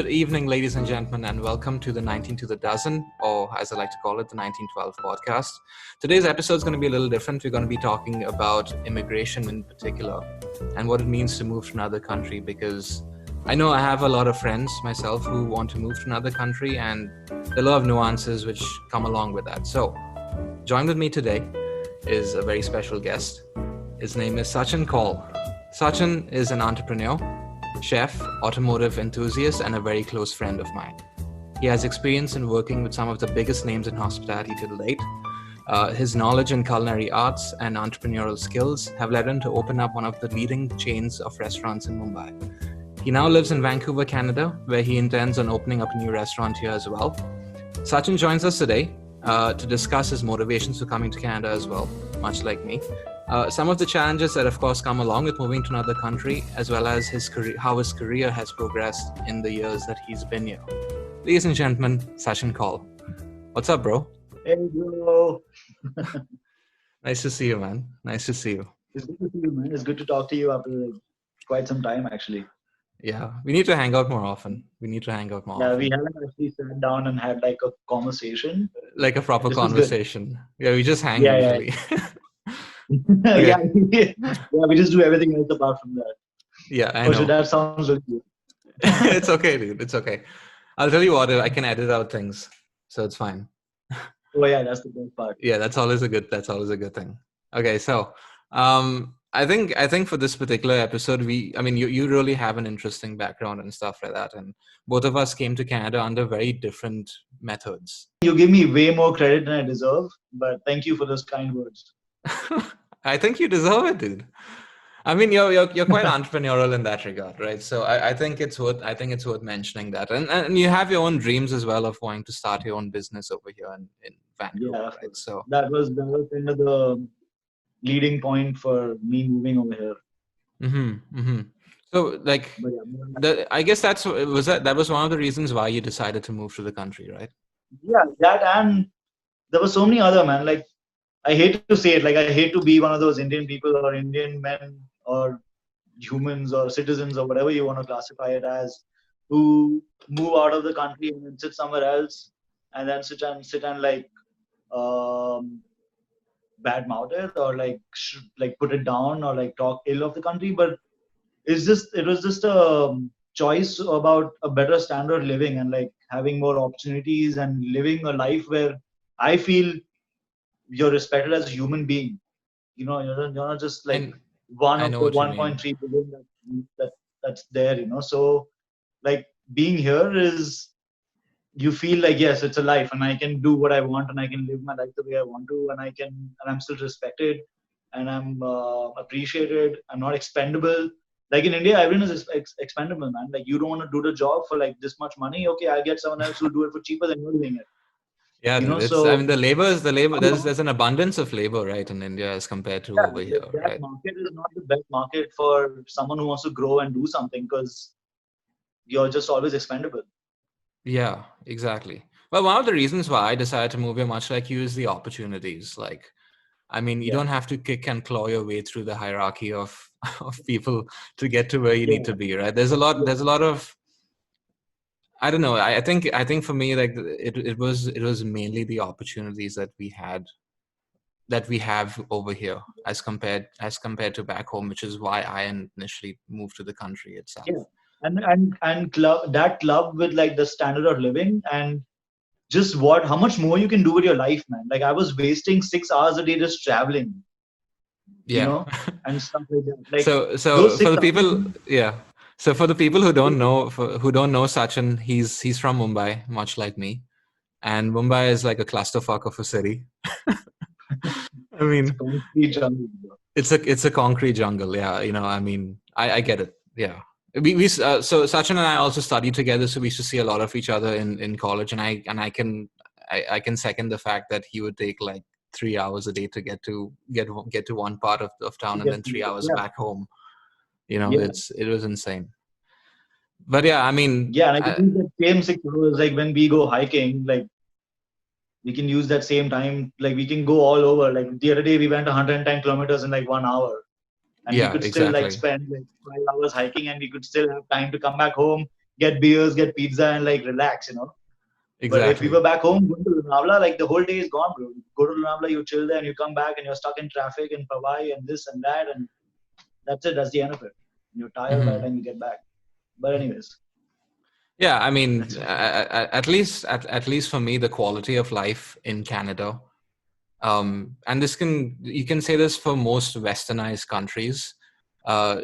Good evening, ladies and gentlemen, and welcome to the 19 to the dozen, or as I like to call it, the 1912 podcast. Today's episode is going to be a little different. We're going to be talking about immigration in particular and what it means to move to another country, because I know I have a lot of friends myself who want to move to another country, and there are a lot of nuances which come along with that. So, joined with me today is a very special guest. His name is Sachin Kaul. Sachin is an entrepreneur, chef, automotive enthusiast, and a very close friend of mine. He has experience in working with some of the biggest names in hospitality to date. His knowledge in culinary arts and entrepreneurial skills have led him to open up one of the leading chains of restaurants in Mumbai. He now lives in Vancouver, Canada, where he intends on opening up a new restaurant here as well. Sachin joins us today to discuss his motivations for coming to Canada as well, much like me. Some of the challenges that, of course, come along with moving to another country, as well as his career, how his career has progressed in the years that he's been here. Ladies and gentlemen, Sachin Kaul. What's up, bro? Hey, bro. Nice to see you, man. Nice to see you. It's good to see you, man. It's good to talk to you after quite some time, actually. Yeah, we need to hang out more often. We haven't actually sat down and had like a conversation. Like a proper conversation. Yeah, we just hang usually. Yeah. We just do everything else apart from that. Yeah, I know. So that sounds really good. It's okay, dude. It's okay. I'll tell you what, I can edit out things, so it's fine. Oh yeah, that's the best part. Yeah, that's always a good thing. Okay, so I think for this particular episode, you really have an interesting background and stuff like that, and both of us came to Canada under very different methods. You give me way more credit than I deserve, but thank you for those kind words. I think you deserve it, dude. I mean, you're quite entrepreneurial in that regard, right? So I think it's worth mentioning that, and you have your own dreams as well of wanting to start your own business over here in Vancouver, yeah, right? So that was kind of the leading point for me moving over here. So, like, I guess that was one of the reasons why you decided to move to the country, right? Yeah, that, and there were so many other, man. Like, I hate to say it, like I hate to be one of those Indian people or Indian men or humans or citizens or whatever you want to classify it as, who move out of the country and then sit somewhere else and then sit and like bad mouth it or like put it down or like talk ill of the country. But it was just a choice about a better standard of living and like having more opportunities and living a life where I feel you're respected as a human being. You know, you're not just like one of the 1.3 billion that's there, you know. So like being here is, you feel like, yes, it's a life and I can do what I want and I can live my life the way I want to, and I'm still respected and I'm appreciated. I'm not expendable. Like in India, everyone is expendable, man. Like you don't want to do the job for like this much money. Okay, I'll get someone else who'll do it for cheaper than you're doing it. Yeah, you know, the labor. There's an abundance of labor, right, in India as compared to over here. That right? market is not the best market for someone who wants to grow and do something, because you're just always expendable. Yeah, exactly. Well, one of the reasons why I decided to move here, much like you, is the opportunities. Like, I mean, you don't have to kick and claw your way through the hierarchy of people to get to where you need to be, right? There's a lot of, I don't know. I think for me, like it was mainly the opportunities that we have over here as compared to back home, which is why I initially moved to the country itself. Yeah, and club with like the standard of living and just how much more you can do with your life, man. Like I was wasting 6 hours a day just traveling. Yeah. You know, and stuff like that. Like so for the people, So for the people who don't know Sachin, he's from Mumbai, much like me, and Mumbai is like a clusterfuck of a city. I mean, it's a concrete jungle. Yeah, you know, I mean, I get it. Yeah, so Sachin and I also studied together, so we used to see a lot of each other in college, and I can second the fact that he would take like 3 hours a day to get to one part of town and then 3 hours back home. You know, it was insane. But yeah, I mean... Yeah, and I think that same 6 hours, like when we go hiking, like we can use that same time, like we can go all over. Like the other day we went 110 kilometers in like 1 hour. And we could still like spend like 5 hours hiking and we could still have time to come back home, get beers, get pizza, and like relax, you know. But if we Exactly. were back home, going to Lonavala, like the whole day is gone, bro. You go to Lonavala, you chill there, and you come back, and you're stuck in traffic in Powai and this and that, and that's it. That's the end of it. You're tired by the Hmm. time you get back. But anyways, Yeah, I mean, that's it. at least for me, the quality of life in Canada, and you can say this for most westernized countries,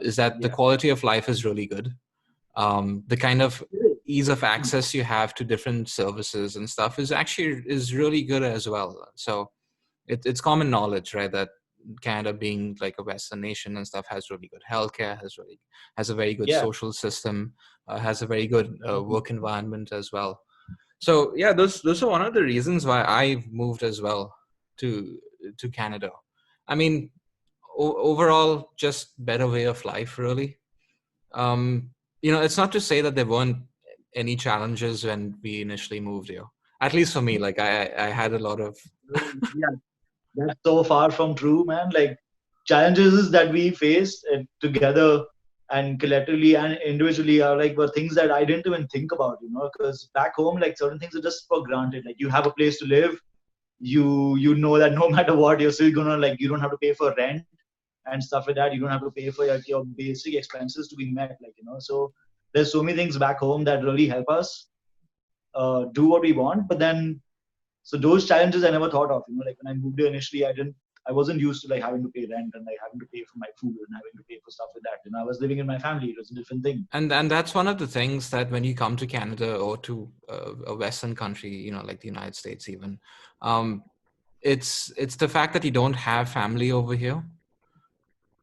is that the Yeah. quality of life is really good. The kind of ease of access you have to different services and stuff is really good as well. So it's common knowledge, right, that Canada, being like a Western nation and stuff, has really good healthcare, has a very good Yeah. social system, has a very good Mhm. work environment as well. So yeah, those are one of the reasons why I moved as well to Canada. I mean, overall, just better way of life, really. Um, it's not to say that there weren't any challenges when we initially moved here. At least for me, like I had a lot of. Yeah. That's so far from true, man. Like challenges that we faced together and collectively and individually are like were things that I didn't even think about, you know, because back home, like certain things are just for granted. Like you have a place to live, you know that no matter what, you're still gonna like you don't have to pay for rent and stuff like that. You don't have to pay for your basic expenses to be met, like you know. So there's so many things back home that really help us do what we want, but then so those challenges I never thought of. You know, like when I moved here initially, I wasn't used to like having to pay rent and like having to pay for my food and having to pay for stuff like that. You know, I was living in my family. It was a different thing. And that's one of the things that when you come to Canada or to a Western country, like the United States, even, um, it's the fact that you don't have family over here.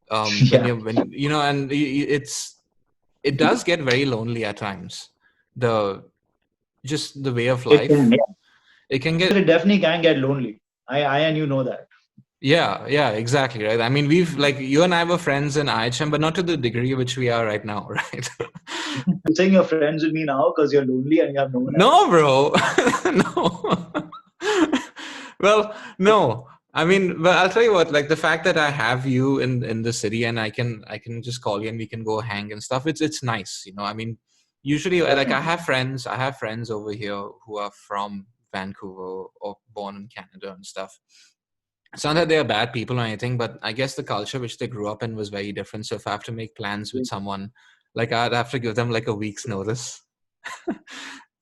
When Yeah, you when you know, and it does get very lonely at times. The Just the way of it can. life, Yeah, it can get. it definitely can get lonely. I and you know that. Yeah, exactly, right. I mean, we've like you and I were friends in IHM, but not to the degree which we are right now, right? You're saying you're friends with me now because you're lonely and you have no one No, else. bro. No. Well, no. I mean, but I'll tell you what, like the fact that I have you in the city and I can just call you and we can go hang and stuff, it's nice, I mean, usually like Definitely. I have friends over here who are from Vancouver or born in Canada and stuff. It's not that they are bad people or anything, but I guess the culture which they grew up in was very different. So if I have to make plans with someone, like I'd have to give them like a week's notice,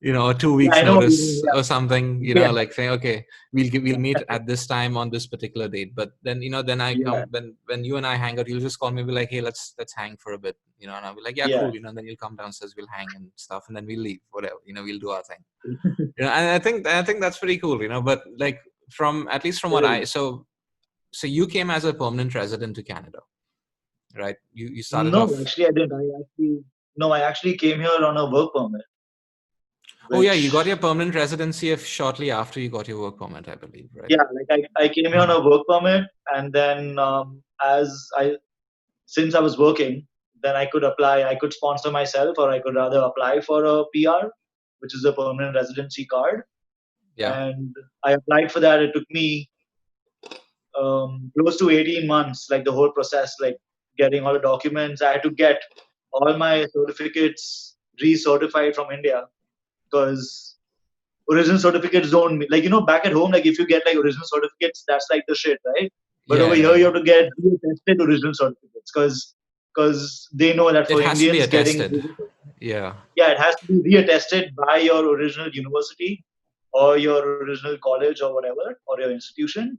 or two Yeah, weeks I know what you mean. notice or something, Yeah, like saying, okay, we'll meet at this time on this particular date. But then, then I yeah, come when you and I hang out, you'll just call me, be like, hey, let's hang for a bit, and I'll be like, yeah, yeah. cool, and then you'll come downstairs, we'll hang and stuff, and then we'll leave, whatever, we'll do our thing. And I think that's pretty cool, but like from at least from It what is. so you came as a permanent resident to Canada, right? You started No, off. actually, I didn't. I actually came here on a work permit, Oh yeah, you got which your permanent residency shortly after you got your work permit, I believe, right? yeah, like I came here on Mhm. a work permit, and then as I since I was working, then I could apply. I could sponsor myself, or I could rather apply for a PR, which is a permanent residency card. Yeah. And I applied for that. It took me close to 18 months, like the whole process, like getting all the documents. I had to get all my certificates recertified from India because original certificates don't like back at home, like if you get like original certificates, that's like the shit, right? But Yeah, over yeah, here you yeah. have to get reattested original certificates because they know that It for has to be Indians getting attested. Yeah. yeah, it has to be reattested by your original university or your original college or whatever, or your institution,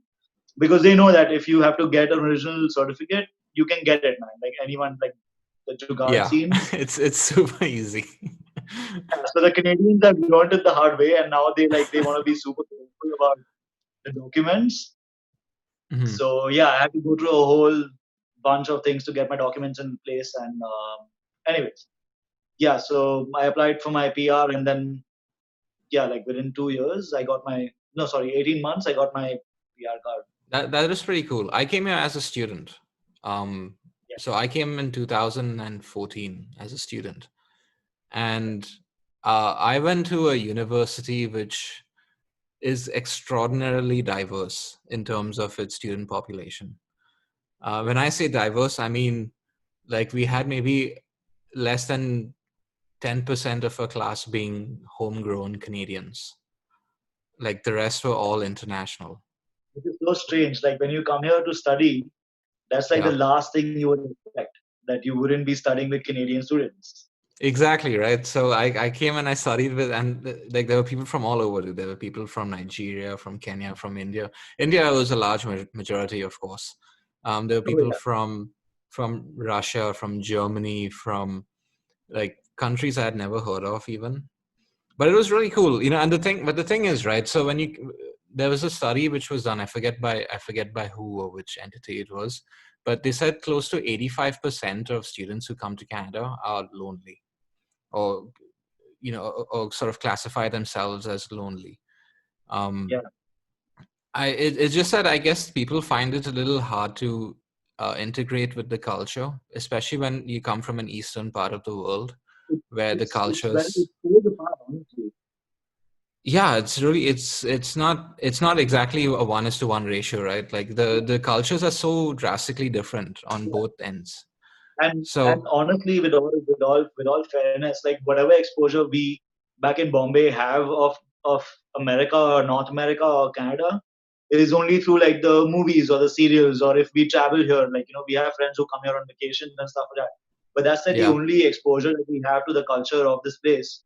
because they know that if you have to get an original certificate, you can get it, man. Like anyone, like the Jugaad Yeah. scenes. It's super easy. Yeah, so the Canadians have learned it the hard way, and now they want to be super careful about the documents. Mhm. So yeah, I had to go through a whole bunch of things to get my documents in place. And anyways, yeah, so I applied for my PR, and then yeah, like within 2 years, I got my no, sorry, 18 months, I got my PR card. That is pretty cool. I came here as a student. Um, Yeah, so I came in 2014 as a student, and I went to a university which is extraordinarily diverse in terms of its student population. When I say diverse, I mean like we had maybe less than 10% of a class being homegrown Canadians. Like the rest were all international. Which is so strange. Like when you come here to study, that's like the Yeah. last thing you would expect, that you wouldn't be studying with Canadian students. Exactly, right. So I came and I studied with, and like there were people from all over. There were people from Nigeria, from Kenya, from India. India was a large majority, of course. There were Oh people yeah, from Russia, from Germany, from like countries I had never heard of even. But it was really cool, And the thing is, right? So there was a study which was done. I forget by who or which entity it was, but they said close to 85% of students who come to Canada are lonely, or or sort of classify themselves as lonely. yeah. um it's just that I guess people find it a little hard to integrate with the culture, especially when you come from an eastern part of the world It, where the it's very, cultures. it plays a part, honestly. Yeah, it's really it's not exactly a one is to one ratio, right? Like the cultures are so drastically different on Yeah. both ends. And So honestly, with all fairness, like whatever exposure we back in Bombay have of America or North America or Canada is only through like the movies or the serials, or if we travel here, like we have friends who come here on vacations and stuff like that. But that's like the yeah. only exposure that we have to the culture of this place.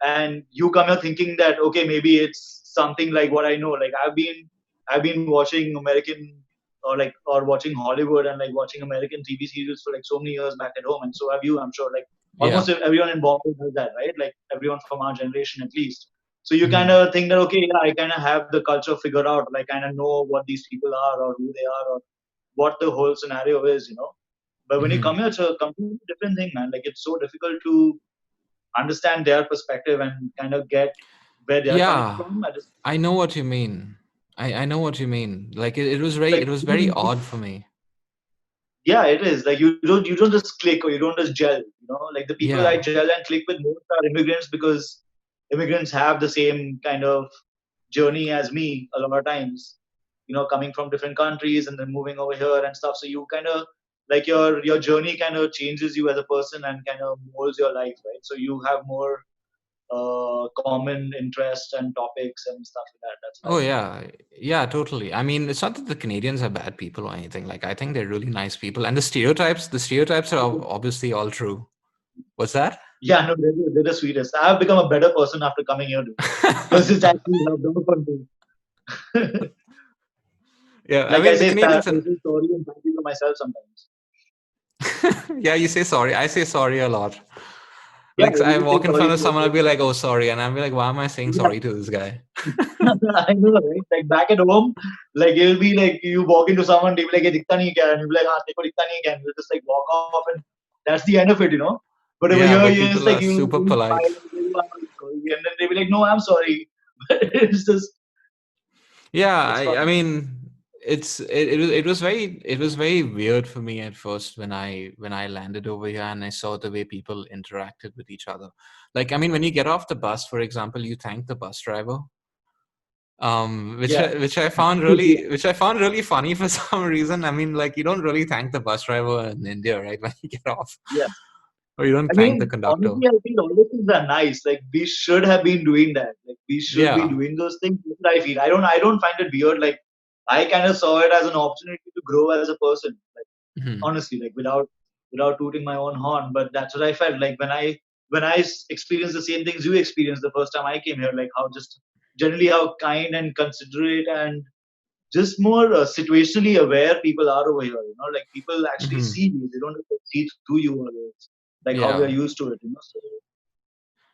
And you come here thinking that okay, maybe it's something like what I know. Like I've been watching American, or watching Hollywood and like watching American TV series for like so many years back at home, and so have you, I'm sure. Like Yeah. almost everyone in Bombay does that, right? Like everyone from our generation at least. So you kind Mhm. of think that okay, yeah, I kind of have the culture figured out. Like kind of know what these people are or who they are or what the whole scenario is. But when you come Mhm. here, it's a completely different thing, man. Like it's so difficult to understand their perspective and kind of get where they're coming Yeah, from. I just I know what you mean. I know what you mean. Like it like was very odd for me. yeah, it is like you don't just click or you don't just gel. Like the people I Yeah. gel and click with most are immigrants, because immigrants have the same kind of journey as me a lot of times. Coming from different countries and then moving over here and stuff. So you kind of like your journey kind of changes you as a person and kind of molds your life, right? So you have more common interests and topics and stuff like that. That's what I Oh feel. yeah. Yeah, totally. I mean, it's not that the Canadians are bad people or anything. Like I think they're really nice people. And the stereotypes are obviously all true. What's that? Yeah, no, they're the sweetest. I have become a better person after coming here, dude, because it's actually helped out for me. Yeah, I Like I mean the say, Canadians I are. say sorry and thank you to myself sometimes. Yeah, you say sorry. I say sorry a lot. Yeah, Like I you say walk in sorry front of to someone, I'll be yourself. like, "Oh, sorry," and I'll be like, "Why am I saying Yeah, sorry to this guy?" I know, right? Like back at home, like it'll be like you walk into someone, they'll be like, "Ye dikhta nahi kya?" And you'll be like, "Haan, tekho dikhta nahi kya?" And you just like walk off, and that's the end of it. But over Yeah, here, but you just people like are you super you polite. smile and you say, "I'm sorry," and then they'll be like, "No, I'm sorry." But it's just Yeah, it's I fun. mean, it was very weird for me at first when I landed over here and I saw the way people interacted with each other. Like, I mean, when you get off the bus, for example, you thank the bus driver, which Yeah. I, which I found really which I found really funny for some reason. I mean, like, you don't really thank the bus driver in India, right? When you get off, Yeah. or you don't I thank the mean, conductor. honestly, I think all those things are nice. Like we should have been doing that. Like we should be Yeah. doing those things. That's what I feel. I don't find it weird. Like I kind of saw it as an opportunity to grow as a person. Like Mhm. honestly, like without tooting my own horn. But that's what I felt like when I experienced the same things you experienced the first time I came here. Like how just generally how kind and considerate and just more situationally aware people are over here. Like people actually Mhm. see you. They don't just see through you always, like how we are Yeah. used to it. So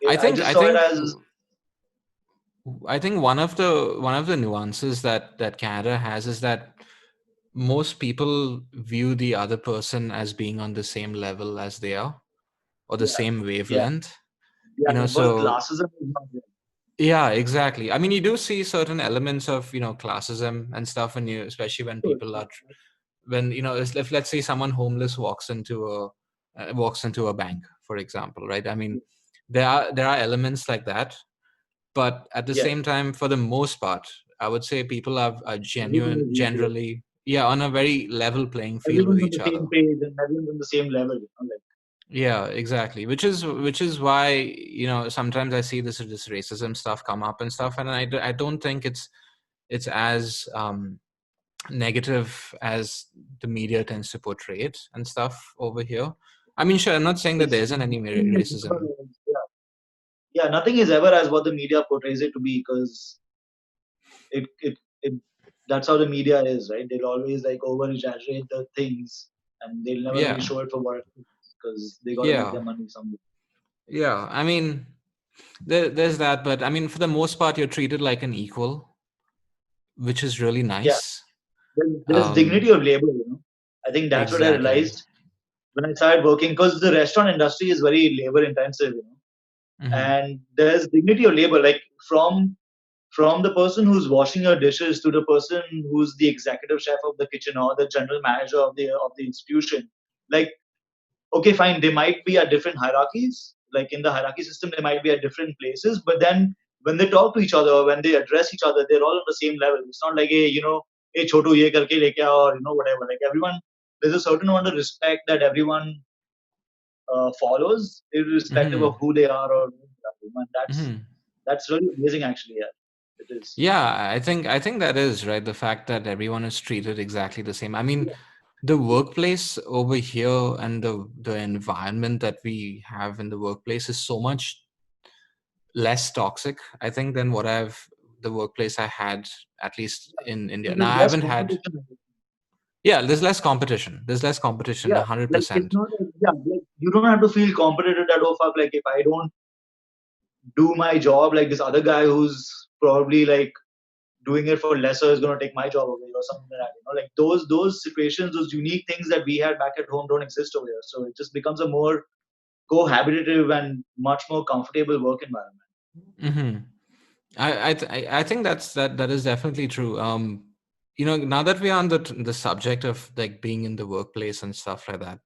I I think just I saw it think as I think one of the nuances that Canada has is that most people view the other person as being on the same level as they are, or the yeah, same yeah, wavelength. yeah. The whole So classism is not there. yeah, exactly. I mean, you do see certain elements of classism and stuff, when especially when Sure. people are when if let's say someone homeless walks into a bank, for example, right? I mean, there are elements like that, but at the Yeah, same time, for the most part, I would say people are everyone genuine is equal. generally, yeah, on a very level playing field with Everyone's on each the other. same page and everyone's on the same level. Like Yeah, exactly. Which is why, sometimes I see this racism stuff come up and stuff, and I don't think it's as negative as the media tends to portray it and stuff over here. I mean, sure, I'm not saying that there It's isn't any racism. yeah, yeah, nothing is ever as what the media portrays it to be, because it that's how the media is, right? They'll always like over exaggerate the things, and they'll never really Yeah, show it for what it is, because they got to make yeah, their money someday. yeah. I mean, there's that, but I mean, for the most part, you're treated like an equal, which is really Yeah, nice. there's Um, dignity of labor, you know. I think that's what I exactly. realized when I started working, because the restaurant industry is very labor intensive, you know. Hmm. And there's dignity of labor, like from the person who's washing your dishes to the person who's the executive chef of the kitchen or the general manager of the institution. Like, okay, fine, they might be at different hierarchies. Like in the hierarchy system, they might be at different places, but then when they talk to each other, when they address each other, they're all on the same level. It's not like, hey, hey, chotu ye karke leke aa, or whatever. Like everyone, there's a certain amount of respect that everyone follows, irrespective of Hmm. who they are or who they are. And Hmm. that's really amazing, actually. Yeah, it is. Yeah, I think that is right. The fact that everyone is treated exactly the same. I mean, Yeah, the workplace over here and the environment that we have in the workplace is so much less toxic, I think, than the workplace I had, at least in India. Now there's I less haven't had. competition. Yeah, there's less competition. There's less competition, Yeah, like it's 100%. not like, yeah, like you don't have to feel competitive that, oh fuck, like if I don't do my job, like this other guy who's probably like doing it for lesser is gonna take my job away or something like that. Like those situations, those unique things that we had back at home don't exist over here. So it just becomes a more cohabitative and much more comfortable work environment. Hmm. I think that is definitely true. Now that we are on the subject of like being in the workplace and stuff like that,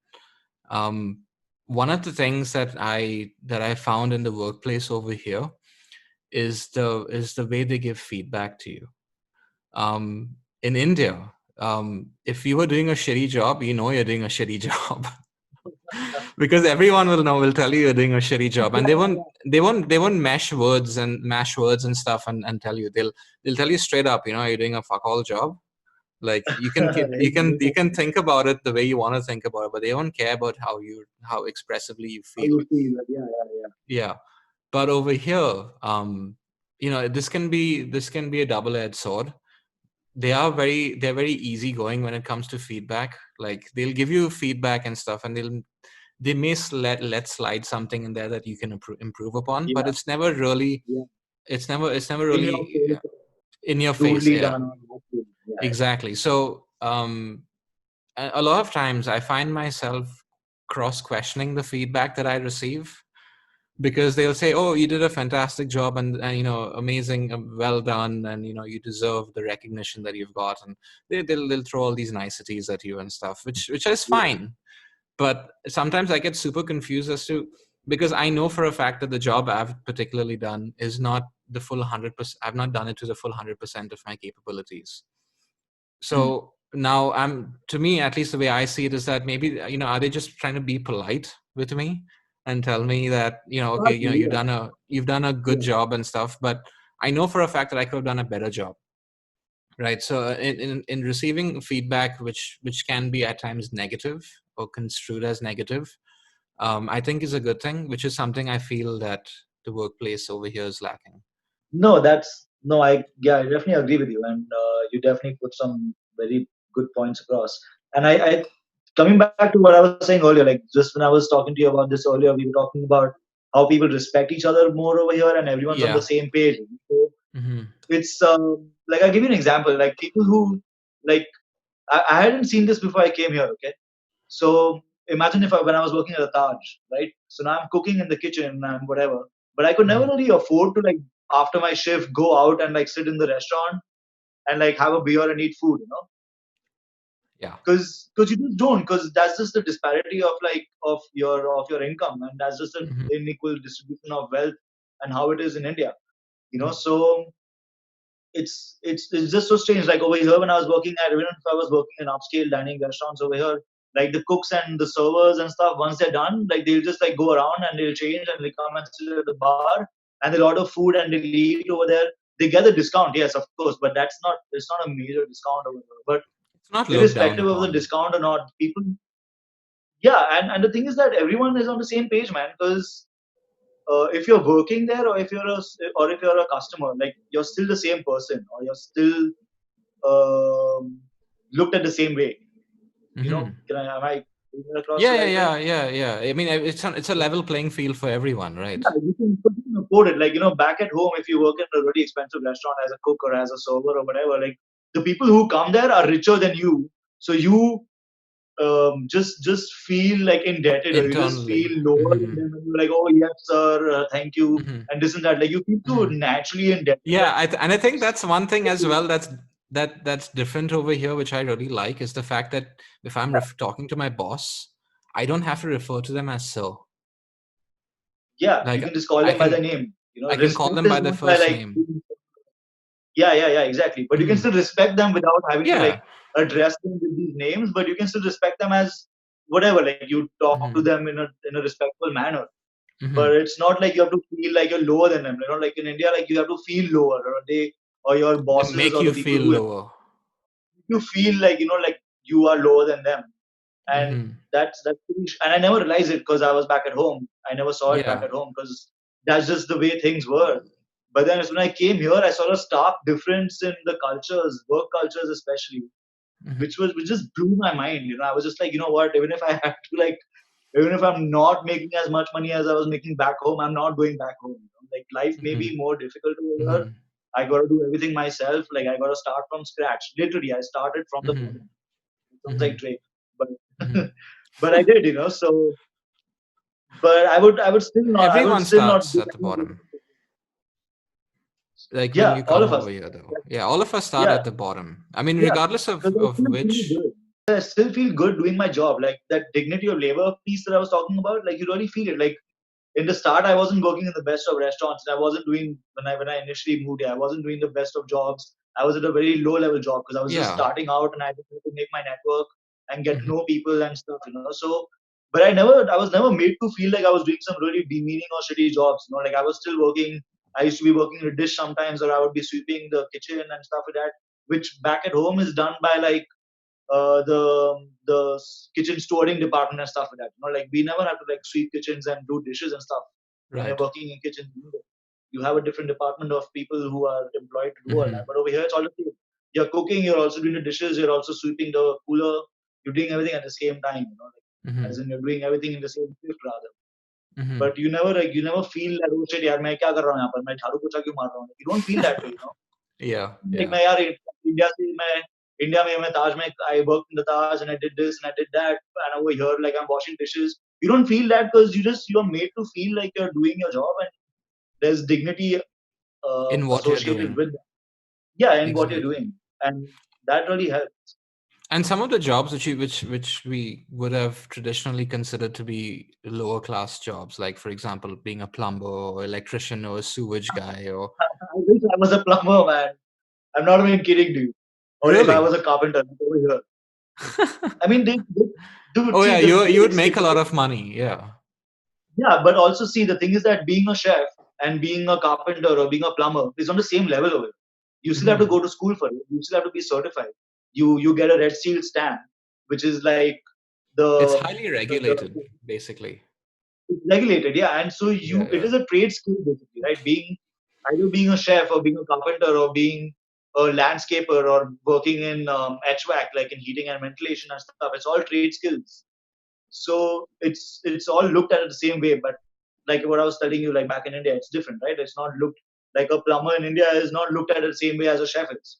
um, one of the things that I found in the workplace over here is the way they give feedback to you. In India, if you were doing a shitty job, you know you're doing a shitty job. Because everyone will tell you you're doing a shitty job, and Yeah, they won't mash words and stuff and tell you. They'll tell you straight up, you're doing a fuck all job. Like you can yeah. you can think about it the way you want to think about it, but they don't care about how expressively you How feel. you feel? Yeah, yeah, Yeah. But over here, this can be a double-edged sword. They're very easygoing when it comes to feedback. Like they'll give you feedback and stuff, and they may let slide something in there that you can improve upon, but yeah, yeah. it's never In your really face, in your face. rudely Yeah, done. Or not. Yeah, exactly. So a lot of times I find myself cross questioning the feedback that I receive, because they'll say, oh, you did a fantastic job, and amazing, well done, and you deserve the recognition that you've got, and they'll throw all these niceties at you and stuff, which is yeah, fine. But sometimes I get super confused as to, because I know for a fact that the job I've particularly done is not the full 100%. I've not done it to the full 100% of my capabilities. yeah. So now, to me, at least the way I see it is that maybe, are they just trying to be polite with me and tell me that, okay, Partly, you've done a good yeah. job and stuff, but I know for a fact that I could have done a better job. Right. So in receiving feedback, which can be at times negative or construed as negative, I think is a good thing, which is something I feel that the workplace over here is lacking. No, that's no. I definitely agree with you, and you definitely put some very good points across. And I coming back to what I was saying earlier, like just when I was talking to you about this earlier, we were talking about how people respect each other more over here, and everyone's on the Yeah. same page. So Hmm. it's like I'll give you an example. Like people who like I hadn't seen this before I came here. Okay, so imagine if when I was working at a Taj, right? So now I'm cooking in the kitchen and whatever, but I could never Hmm. really afford to like after my shift go out and like sit in the restaurant and like have a beer and eat food, Yeah. because you just don't, because that's just the disparity of like of your income, and that's just an Hmm. unequal distribution of wealth and how it is in India, Hmm. So it's just so strange. Like over here when I was working at, even if I was working in upscale dining restaurants over here, Like the cooks and the servers and stuff, once they're done, like they'll just like go around and they'll change and they'll come and sit at the bar and they'll order food and they'll eat over there. They get the discount, yes, of course, but it's not a major discount over there. But It's not looked irrespective down of the upon. discount or not, people, yeah, and the thing is that everyone is on the same page, man. Because if you're working there, or if you're a customer, like you're still the same person, or you're still um, looked at the same way. Am I coming across Yeah, the yeah, right way? yeah, yeah, yeah. I mean, it's a level playing field for everyone, right? Yeah, you can afford it. Like, back at home, if you work in a really expensive restaurant as a cook or as a server or whatever, like the people who come there are richer than you. So you just feel like indebted, or you just feel Internally. lower than Hmm. them. And you're like, oh, yes, sir, thank you, Hmm. and this and that. Like you feel so Hmm. naturally indebted. Yeah, and I think that's one thing as well that's different over here, which I really like, is the fact that if I'm talking to my boss, I don't have to refer to them as sir. Yeah, you Like can just call I them by can their name. I can call Respect them by is their not by first like, name. yeah, exactly. But you can Hmm. still respect them without having to like Yeah. address them with these names. But you can still respect them as whatever. Like you talk to Hmm. them in a respectful manner. But Hmm. it's not like you have to feel like you're lower than them. Like in India, like you have to feel lower, or your They bosses make or you the people feel who lower. you feel like you are lower than them. And Hmm. that's pretty and I never realized it because I was back at home. I never saw it back Yeah. at home because that's just the way things were. But then when I came here, I saw a stark difference in the cultures, work cultures especially, Hmm. which just blew my mind. I was just like, what, even if I had to like, even if I'm not making as much money as I was making back home, I'm not going back home. Like life may Hmm. be more difficult over here. Hmm. I got to do everything myself. Like I got to start from scratch. Literally, I started from the Hmm. bottom. It sounds like Hmm. Drake, but Hmm. but I did. So, but I would Everyone still not. starts at the bottom. Like when Yeah, you all come of us. over here, though. Yeah, all of us start Yeah, at the bottom. I mean, yeah. regardless Because I of still feel which. good. I still feel good doing my job. Like that dignity of labor piece that I was talking about. Like you really feel it. Like in the start, I wasn't working in the best of restaurants. I wasn't doing when I initially moved here. I wasn't doing the best of jobs. I was at a very low level job because I was just Yeah. starting out and I just had to make my network and get to Hmm. know people and stuff. So, but I was never made to feel like I was doing some really demeaning or shitty jobs. Like I was still working. I used to be working in a dish sometimes, or I would be sweeping the kitchen and stuff like that, which back at home is done by like the kitchen stewarding department and stuff like that. Like we never have to like sweep kitchens and do dishes and stuff when you're Right. working in kitchen. You have a different department of people who are employed to do all that. Hmm. But over here, it's all the same. You're cooking, you're also doing the dishes, you're also sweeping the cooler. You're doing everything at the same time. Like, as Hmm. in you're doing everything in the same shift rather. Hmm. But you never feel that, oh shit, यार मैं क्या कर रहा हूँ यहाँ पर, मैं झाड़ू पोछा क्यों मार रहा हूँ. You don't feel that way. Yeah. Like Yeah. मैं यार India में मैं Taj में I worked in the Taj and I did this and I did that, and over here like I'm washing dishes. You don't feel that because you're made to feel like you're doing your job, and there's dignity In what you're associated doing. with that. Yeah, in what you're Exactly. doing, and that really helps. And some of the jobs which we would have traditionally considered to be lower class jobs, like for example, being a plumber or electrician or a sewage guy or I wish I was a plumber, man. I'm not even kidding to you. Or if I really. was a carpenter over here. I mean, dude, Oh see yeah, the you would it's make it's a lot of money. Yeah. Yeah, but also see the thing is that being a chef and being a carpenter or being a plumber is on the same level of it. You still have to Hmm. go to school for it. You still have to be certified. You get a red seal stamp, which is like It's the highly the regulated, basically. it's regulated, yeah. And so Yeah, it yeah. is a trade skill basically, right? Being a chef or being a carpenter or being a landscaper or working in HVAC, like in heating and ventilation and stuff. It's all trade skills. So it's all looked at it the same way, but like what I was telling you, like back in India, it's different, right? It's not looked like a plumber in India is not looked at it the same way as a chef is,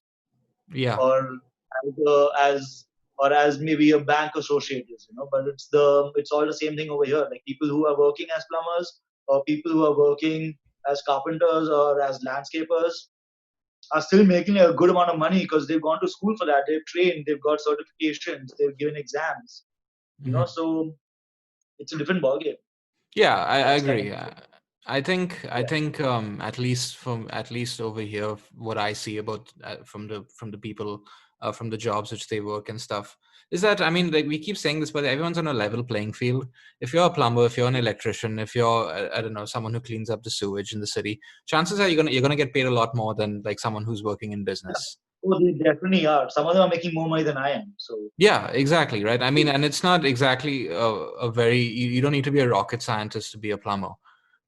Yeah. or as or as maybe a bank associate is. But it's all the same thing over here. Like people who are working as plumbers or people who are working as carpenters or as landscapers are still making a good amount of money because they've gone to school for that. They've trained, they've got certifications, they've given exams. Hmm. So it's a different ballgame. Yeah, I That's kind of agree. I think at least over here, what I see about from the people from the jobs which they work and stuff is that, I mean, like we keep saying this, but everyone's on a level playing field. If you're a plumber, if you're an electrician, if you're I don't know, someone who cleans up the sewage in the city, chances are you're gonna get paid a lot more than like someone who's working in Yeah. business. Oh, they definitely are. Some of them are making more money than I am. So Yeah, exactly, right. I mean, and it's not exactly a very you don't need to be a rocket scientist to be a plumber,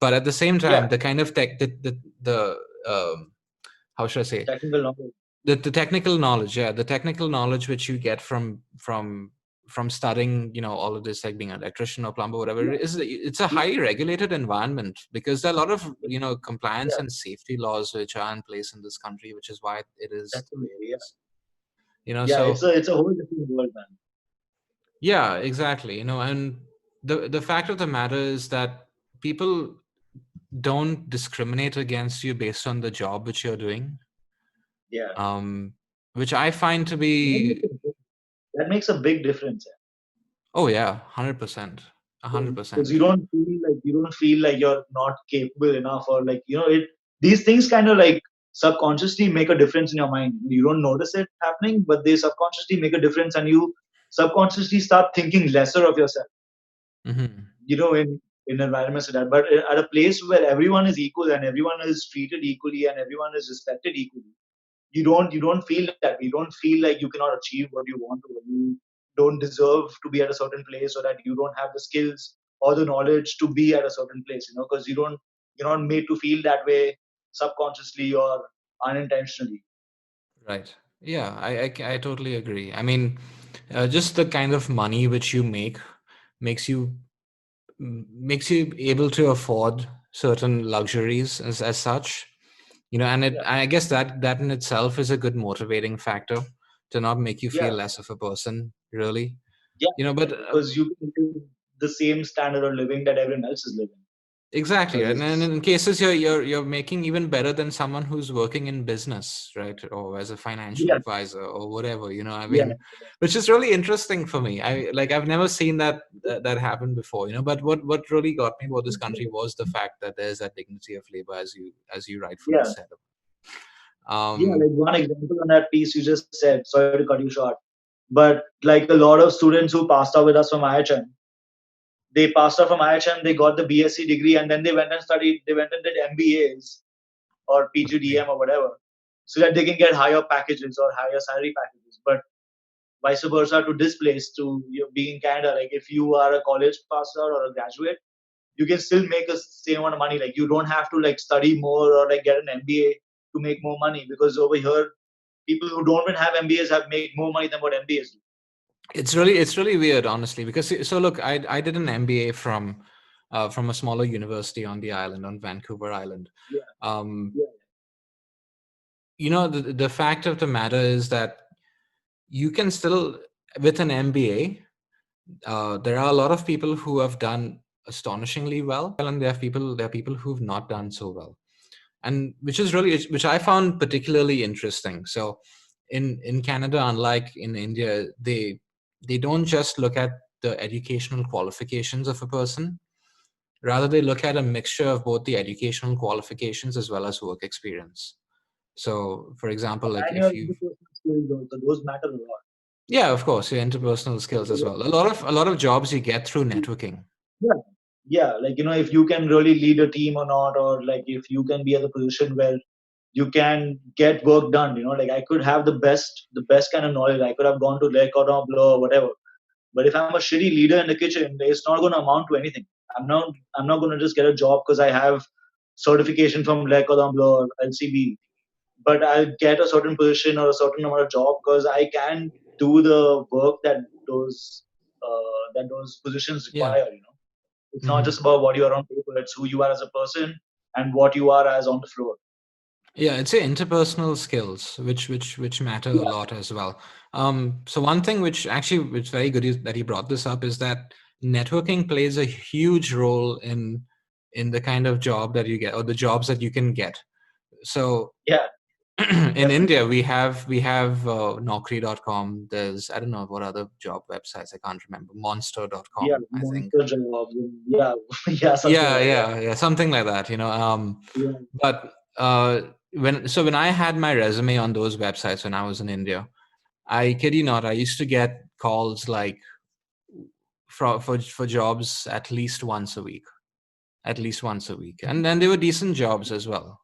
but at the same time, yeah, the kind of tech the how should I say, technical knowledge. the technical knowledge, yeah, the technical knowledge which you get from studying, all of this, like being an electrician or plumber, whatever Yeah, it is, it's a yeah, highly regulated environment because there are a lot of compliance yeah, and safety laws which are in place in this country, which is why it is the way definitely. it Yeah, is. yeah. So It's a whole different world, man. yeah, exactly. And the fact of the matter is that people don't discriminate against you based on the job which you're doing, Yeah, um, which I find to that makes be, a big, that makes a big difference. oh yeah, 100%, a hundred Because percent. you don't feel like you're not capable enough, or like it. These things kind of like subconsciously make a difference in your mind. You don't notice it happening, but they subconsciously make a difference, and you subconsciously start thinking lesser of yourself. Hmm. In environments like that. But at a place where everyone is equal and everyone is treated equally and everyone is respected equally, you don't feel that. You don't feel like you cannot achieve what you want to, or you don't deserve to be at a certain place, or that you don't have the skills or the knowledge to be at a certain place. Because you're not made to feel that way subconsciously or unintentionally. Right. Yeah, I totally agree. I mean, just the kind of money which you make makes you makes you able to afford certain luxuries as such, and Yeah, I guess that in itself is a good motivating factor to not make you feel yeah, less of a person, really. yeah. But Because you can live the same standard of living that everyone else is living. exactly, Because right? And it's in cases you're making even better than someone who's working in business, right, or as a financial yeah, advisor or whatever, I yeah, mean, which is really interesting for me. I've never seen that happen before, but what really got me about this country was the fact that there's that dignity of labor, as you rightfully yeah. said. Yeah, um like one example on that piece you just said, sorry to cut you short, but like a lot of students who passed out with us from IHM, they passed out from IHM, they got the BSc degree, and then they went and did MBAs or okay. PGDM or whatever, so that they can get higher packages or higher salary packages. But vice versa to this place, to being in Canada, like if you are a college passer or a graduate, you can still make a same amount of money. Like you don't have to like study more or like get an MBA to make more money, because over here people who don't even have MBAs have make more money than what MBAs do. It's really weird, honestly, because so look, I did an MBA from a smaller university on the island, on Vancouver Island. Yeah, um yeah, the fact of the matter is that you can still, with an MBA, there are a lot of people who have done astonishingly well, and there are people who've not done so well, and which I found particularly interesting. So, in Canada, unlike in India, they don't just look at the educational qualifications of a person. Rather, they look at a mixture of both the educational qualifications as well as work experience. So, for example, like and your if you, interpersonal skills also, those matter a lot. yeah, of course, your interpersonal skills as well. A lot of jobs you get through networking. Yeah, yeah, like if you can really lead a team or not, or like if you can be at a position where you can get work done. Like I could have the best kind of knowledge. I could have gone to Le Cordon Bleu or whatever. But if I'm a shitty leader in the kitchen, it's not going to amount to anything. I'm not going to just get a job because I have certification from Le Cordon Bleu or LCB. But I'll get a certain position or a certain amount of job because I can do the work that those positions Yeah. require. It's not just Hmm. about what you are on paper; it's who you are as a person and what you are as on the floor. Yeah, it's your interpersonal skills which matter a Yeah, lot as well. So one thing which actually it's very good that you brought this up is that networking plays a huge role in the kind of job that you get or the jobs that you can get. So yeah, In definitely. India, we have Naukri.com. There's, I don't know what other job websites, I can't remember. Yeah, Monster.com, I think. monster jobs. Yeah, yeah, something Yeah, like that. yeah, yeah, something like that. Yeah, But when I had my resume on those websites when I was in India, I kid you not, I used to get calls like for jobs at least once a week, at least once a week, and then they were decent jobs as well.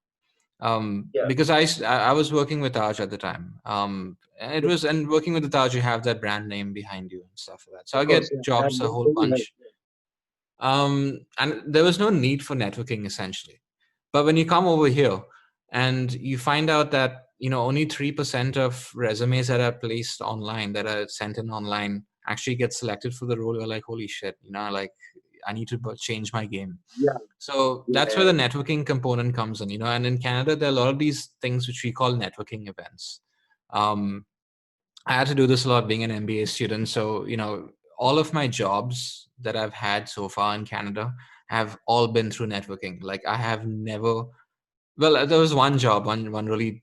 yeah, Because I was working with Taj at the time. And it yeah. was, and working with the Taj, you have that brand name behind you and stuff like that. So Of I course, get yeah. That jobs a that whole really helps. bunch. And there was no need for networking essentially. But when you come over here and you find out that only 3% of resumes that are placed online, that are sent in online, actually get selected for the role, you're like, holy shit, like I need to change my game. Yeah, So yeah, that's yeah, where the networking component comes in. And in Canada, there are a lot of these things which we call networking events. Um, I had to do this a lot being an MBA student. So, all of my jobs that I've had so far in Canada have all been through networking. Like I have never, well, there was one job, one really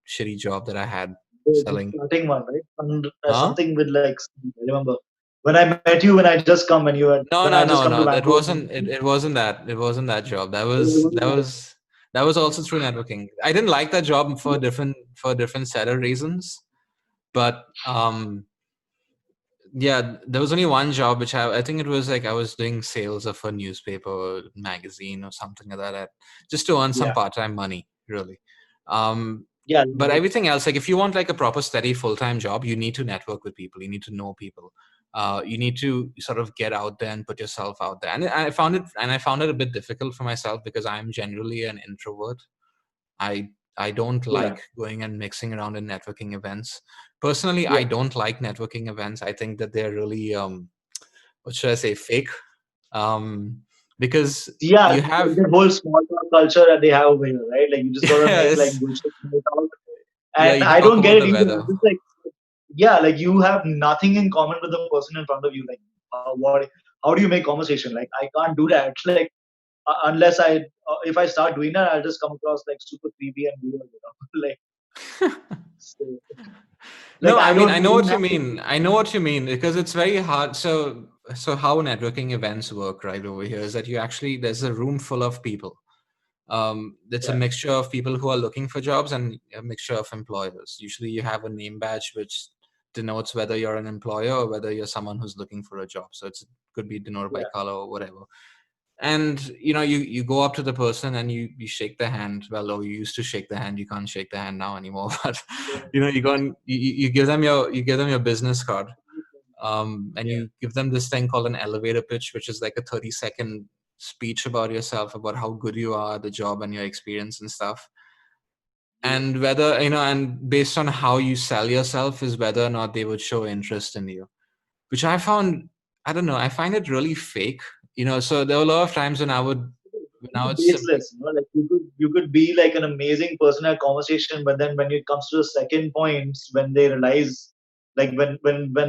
shitty job that I had the selling. starting one, right? And Huh? something with like, I remember when I met you, when I just come, No, when I no, just no, come to no. That Vancouver. wasn't it. It wasn't that. It wasn't that job. That was also through networking. I didn't like that job for a different set of reasons. But yeah, there was only one job which I think it was like I was doing sales of a newspaper or magazine or something like that, just to earn some Yeah, part-time money, really. um yeah, but like, everything else, like if you want like a proper steady full-time job, you need to network with people, you need to know people, you need to sort of get out there and put yourself out there. And I found it a bit difficult for myself because I'm generally an introvert. I don't yeah, like going and mixing around in networking events. Personally, I yeah. don't like networking events. I think that they're really what should I say, fake. Um because Yeah, you like have the whole small talk culture that they have over here, right? Like you just gotta yeah, make like it's, bullshit small talk. yeah, And you can I talk don't get about it the either. weather. I'm just like, yeah, like you have nothing in common with the person in front of you. Like, how do you make conversation? Like, I can't do that. Like, unless if I start doing that, I'll just come across like super creepy and weird, like, so, No, like I mean, I I know don't what you have. mean. I know what you mean because it's very hard. So how networking events work right over here is that there's a room full of people. It's a Yeah, mixture of people who are looking for jobs and a mixture of employers. Usually you have a name badge which denotes whether you're an employer or whether you're someone who's looking for a job. So it could be denoted by yeah, color or whatever. And you go up to the person and you shake the hand. Well, or you used to shake the hand, you can't shake the hand now anymore. But you go and you give them your business card, and yeah, you give them this thing called an elevator pitch, which is like a 30-second speech about yourself, about how good you are at the job and your experience and stuff. yeah. And whether and based on how you sell yourself is whether or not they would show interest in you, which I found, I don't know, I find it really fake. So there were a lot of times when I would simply. Baseless, like you could be like an amazing person at conversation, but then when it comes to the second points, when they realize, like when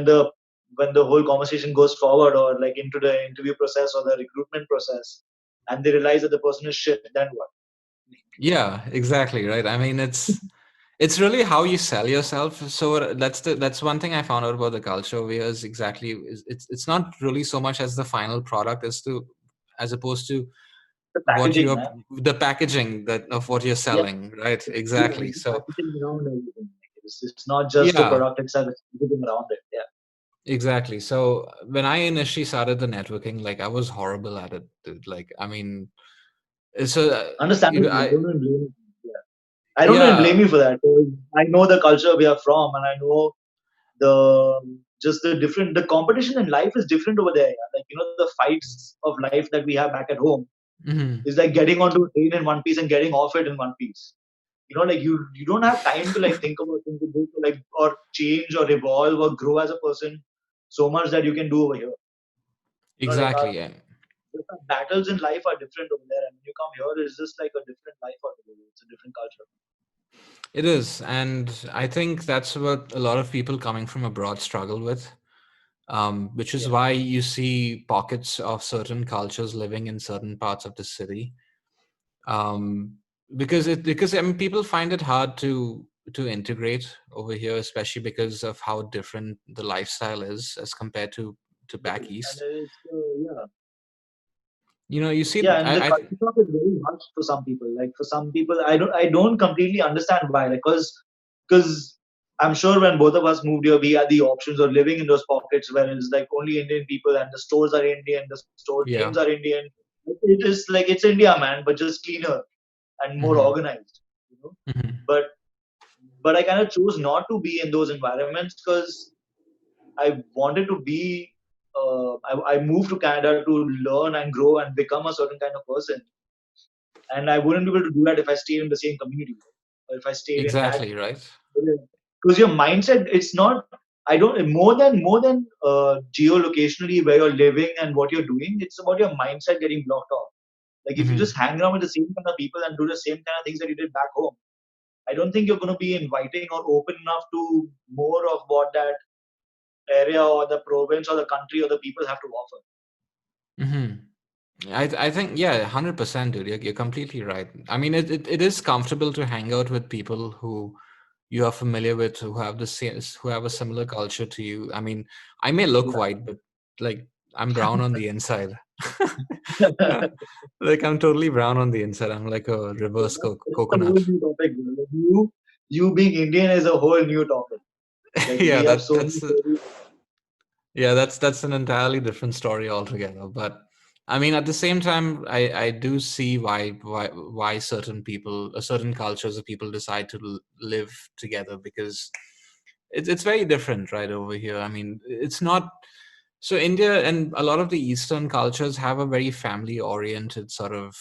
the whole conversation goes forward or like into the interview process or the recruitment process, and they realize that the person is shit, then what? Yeah, exactly, right. I mean, it's really how you sell yourself. So that's one thing I found out about the culture over here is exactly it's not really so much as the final product as opposed to The what packaging, you're man. the packaging that of what you're Yeah, selling, right? yeah, Exactly. it's the So packaging around everything. It's not just the yeah, product itself; it's everything around it. Yeah, exactly. So when I initially started the networking, like I was horrible at it, dude. Like I mean, so understandable. I I don't even blame you. Yeah. I don't even blame yeah. you for that. 'Cause I know the culture we are from, and I know the just the different the competition in life is different over there. Yeah. Like the fights of life that we have back at home Mhm. is like getting onto a train in one piece and getting off it in one piece. Like you don't have time to like think about things to do to like or change or evolve or grow as a person so much that you can do over here. Like Exactly. Yeah. the battles in life are different over there, and when you come here, it's just like a different life altogether. It's a different culture. It is, and I think that's what a lot of people coming from abroad struggle with, which is Yeah, why you see pockets of certain cultures living in certain parts of the city. because I mean people find it hard to integrate over here, especially because of how different the lifestyle is as compared to back And east. it's yeah. You know, you Yeah, see, and the culture shock is very much for some people. Like for some people, I don't completely understand why. Like, because I'm sure when both of us moved here, we had the options of living in those pockets where it's like only Indian people and the stores are Indian, the store names are yeah. Indian. It is like it's India, man, but just cleaner and more Hmm. organized. You know, Hmm. but I kind of chose not to be in those environments because I wanted to be. I moved to Canada to learn and grow and become a certain kind of person, and I wouldn't be able to do that if I stayed in the same community, or if I stayed in that. Exactly right. Because your mindset, it's not. I don't more than geolocationally where you're living and what you're doing. It's about your mindset getting blocked off. Like if you just Hmm. hang around with the same kind of people and do the same kind of things that you did back home, I don't think you're going to be inviting or open enough to more of what that area or the province or the country or the people have to offer. Hmm. I think yeah, 100%, dude. You're completely right. I mean, it is comfortable to hang out with people who you are familiar with, who have the same, who have a similar culture to you. I mean, I may look Yeah. white, but like I'm brown on the inside. Like I'm totally brown on the inside. I'm like a reverse That's a coconut. whole new topic, bro. Like you being Indian is a whole new topic. Like we Yeah, have so many that's stories. yeah, that's an entirely different story altogether. But I mean, at the same time, I do see why certain people, certain cultures of people decide to live together, because it's very different right over here. I mean, it's not so India and a lot of the Eastern cultures have a very family oriented sort of,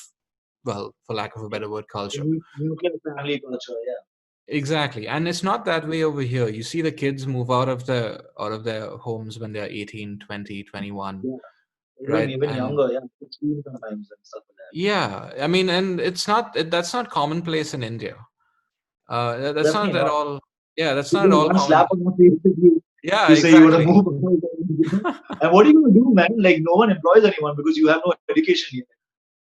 well, for lack of a Yeah. better word, The culture. nuclear family culture. Yeah. Exactly. And it's not that way over here. You see the kids move out of their homes when they're 18, 20, 21, Yeah. Even right? even And younger. Yeah. 16 sometimes and stuff like that. yeah, I mean, and it's not that's not commonplace in India. That's Definitely not at not. all. Yeah, that's You not at get all one common. slap on the face if Yeah, you say you want to exactly. move. And what are you gonna do, man? Like no one employs anyone because you have no education yet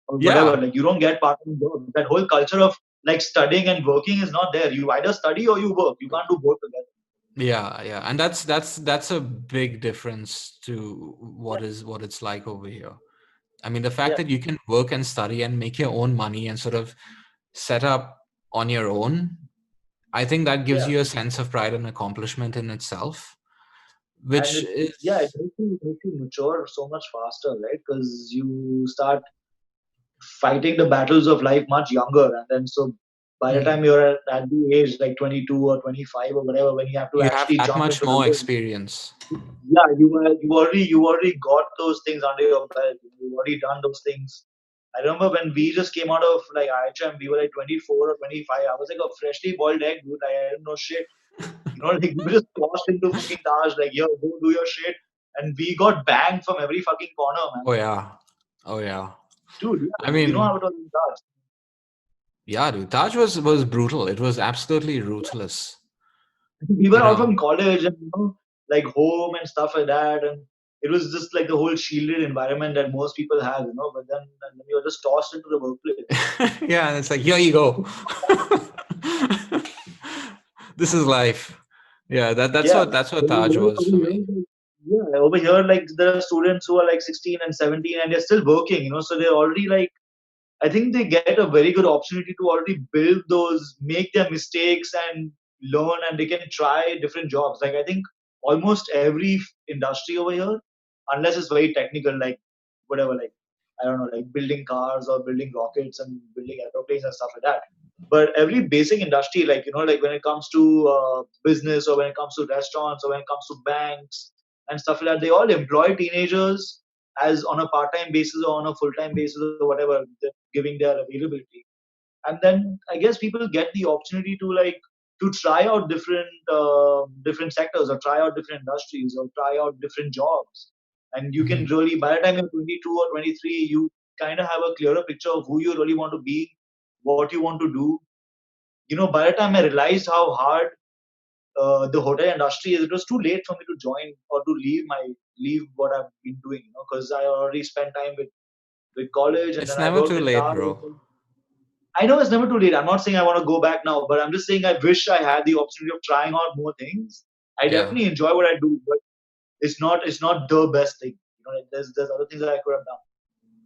or whatever. Yeah, Like you don't get part-time jobs. That whole culture of like studying and working is not there. You either study or you work. You can't do both together. yeah, and that's a big difference to what it's like over here. I mean, the fact Yeah. that you can work and study and make your own money and sort of set up on your own, I think that gives Yeah. you a sense of pride and accomplishment in itself, And which it is makes you mature so much faster, right? Because you start fighting the battles of life much younger, and then so by the time mm, you're at the age like 22 or 25 or whatever, when you have to you have actually that jump much into the more ring, experience. yeah, you already got those things under your belt. You've already done those things. I remember when we just came out of like IHM, we were like 24 or 25. I was like a freshly boiled egg, dude. I didn't know shit. Like we were just tossed into fucking Taj, like, yo, go do your shit. And we got banged from every fucking corner, man. Oh yeah, oh yeah. Dude, I yeah, you know how mean, it was in Taj. yeah, dude. Taj was brutal. It was absolutely ruthless. We were You all know. from college and like home and stuff like that, and it was just like the whole shielded environment that most people have, but then you're just tossed into the workplace. Yeah, and it's like here you go. This is life. Yeah, Yeah, that's what over Taj here, was for me. yeah, over here, like there are students who are like 16 and 17 and they're still working, so they're already like, I think they get a very good opportunity to already build those, make their mistakes and learn, and they can try different jobs. Like I think almost every industry over here, unless it's very technical, like whatever, like I don't know, like building cars or building rockets and building aeroplanes and stuff like that. But every basic industry, like like when it comes to business or when it comes to restaurants or when it comes to banks and stuff like that, they all employ teenagers as on a part-time basis or on a full-time basis or whatever, giving their availability. And then I guess people get the opportunity to like to try out different sectors or try out different industries or try out different jobs. And you can Mhm. really, by the time you're 22 or 23, you kind of have a clearer picture of who you really want to be, what you want to do. By the time I realized how hard the hotel industry is, it was too late for me to join or to leave what I've been doing, because I already spent time with college, and It's then I never worked too in late, Taj. bro. I know it's never too late. I'm not saying I want to go back now, but I'm just saying I wish I had the opportunity of trying out more things. I Yeah. definitely enjoy what I do, but it's not the best thing. Like there's other things that I could have done.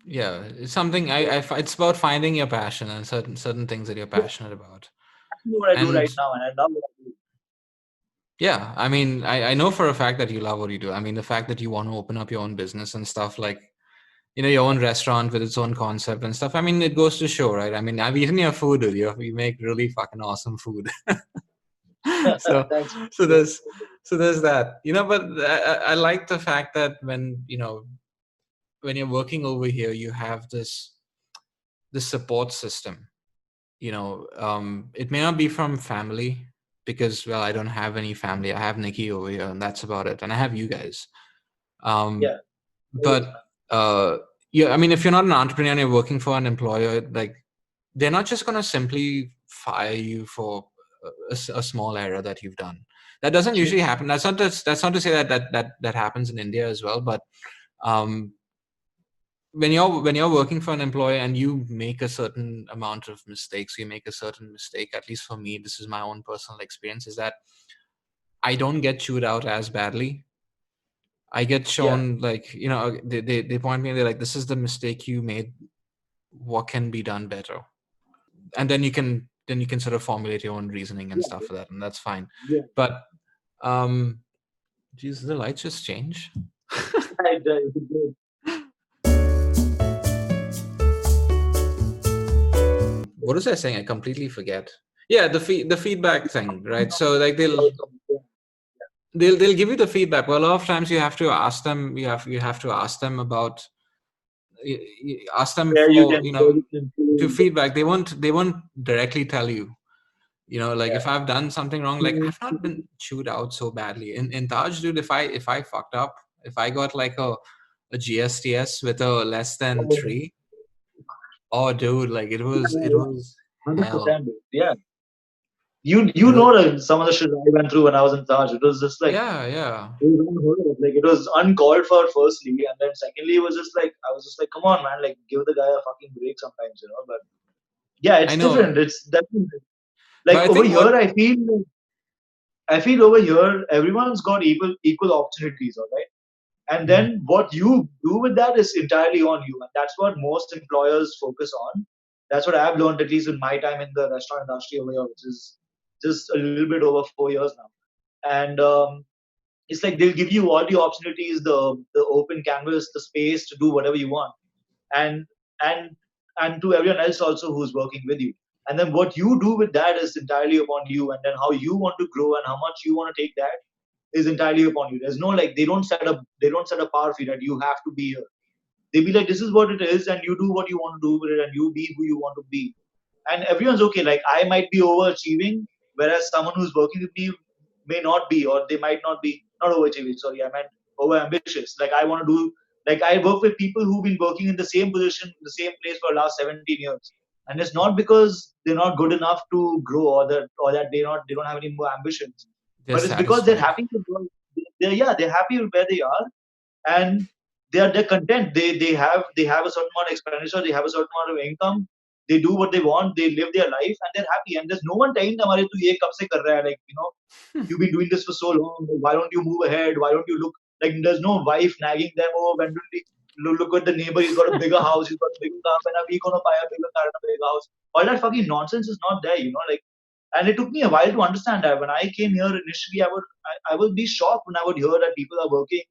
Yeah, it's something So it's about finding your passion and certain things that you're yeah, passionate about. that's what I do And right now, and I love what I do. yeah, I mean, I know for a fact that you love what you do. I mean, the fact that you want to open up your own business and stuff, like, your own restaurant with its own concept and stuff. I mean, it goes to show, right? I mean, I've eaten your food, dude. You make really fucking awesome food. so Thanks. so there's so there's that, but I like the fact that when you're working over here, you have this support system. It may not be from family, because, well, I don't have any family. I have Nikki over here, and that's about it. And I have you guys. Um, Yeah, always, but yeah, I mean, if you're not an entrepreneur and you're working for an employer, like, they're not just going to simply fire you for a small error that you've done. That doesn't man. usually happen. That's not to say that happens in India as well. But um, when you're working for an employer and you make a certain amount of mistakes, you make a certain mistake. At least for me, this is my own personal experience: is that I don't get chewed out as badly. I get Yeah, shown, like, they point me and they're like, "This is the mistake you made. What can be done better?" And then you can sort of formulate your own reasoning and yeah, stuff for that, and that's fine. yeah. But um, geez, the lights just change. It's good. What was I saying? I completely forget. Yeah, the feedback thing, right? So, like, they'll give you the feedback. Well, a lot of times you have to ask them. You have to ask them about ask them Where you for, can where you can to improve. feedback. They won't directly tell you. Like, if Yeah, I've done something wrong, like, I've not been chewed out so badly. In Taj, dude, if I fucked up, if I got like a GSTS with a less than oh, 3, oh, dude, like, yeah, it was 100%. hell. Yeah, you It was, know some of the shit I went through when I was in Taj. It was just like yeah, yeah. it was unheard of. Like it was uncalled for, firstly, and then secondly, it was just like I was just like, come on, man, like give the guy a fucking break sometimes. But yeah, I it's know, different. It's definitely like but I over think here. what. I feel over here, everyone's got equal opportunities, all right. And Mhm. then what you do with that is entirely on you, and that's what most employers focus on. That's what I've learned, at least in my time in the restaurant industry over here, which is just a little bit over 4 years now. And it's like they'll give you all the opportunities, the open canvas, the space to do whatever you want, and and and to everyone else also who's working with you. And then what you do with that is entirely upon you, and then how you want to grow and how much you want to take that is entirely upon you. There's no, like, they don't set a bar for you that you have to be here. They be like, this is what it is, and you do what you want to do with it, and you be who you want to be. And everyone's okay. Like I might be overachieving, whereas someone who's working with me may not be, or they might not be, not overachieving. Sorry, I meant over ambitious. Like I want to do, like I work with people who've been working in the same position, the same place for the last 17 years, and it's not because they're not good enough to grow, or that they don't have any more ambitions, They're but it's because they're satisfied. happy with they're happy with where they are, and they're content. They have a certain amount of expenditure, they have a certain amount of income, they do what they want, they live their life, and they're happy. And there's no one telling them, "Arey, tu ye kab se kar raha hai?" You've been doing this for so long. Why don't you move ahead? Why don't you look, like, there's no wife nagging them, "Oh, when do we look at the neighbor? He's got a bigger house, he's got a bigger car, when are we gonna buy a bigger car and a bigger house?" All that fucking nonsense is not there. Like, and it took me a while to understand that. When I came here initially, I would be shocked when I would hear that people are working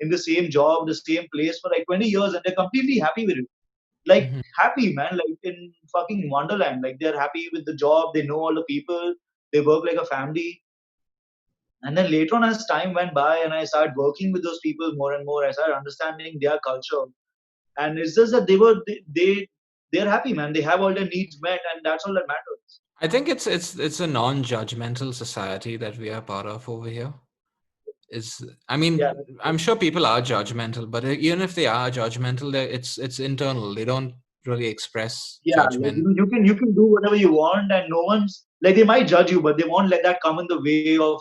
in the same job, the same place for like 20 years, and they're completely happy with it. Like Mhm. happy, man, like in fucking Wonderland. Like they're happy with the job, they know all the people, they work like a family. And then later on, as time went by and I started working with those people more and more, I started understanding their culture. And it's just that they're happy, man. They have all their needs met, and that's all that matters. I think it's a non-judgmental society that we are part of over here. Is I Yeah, mean, I'm sure people are judgmental, but even if they are judgmental, it's internal. They don't really express yeah. Like, judgment. you can do whatever you want, and no one's like, they might judge you, but they won't let that come in the way of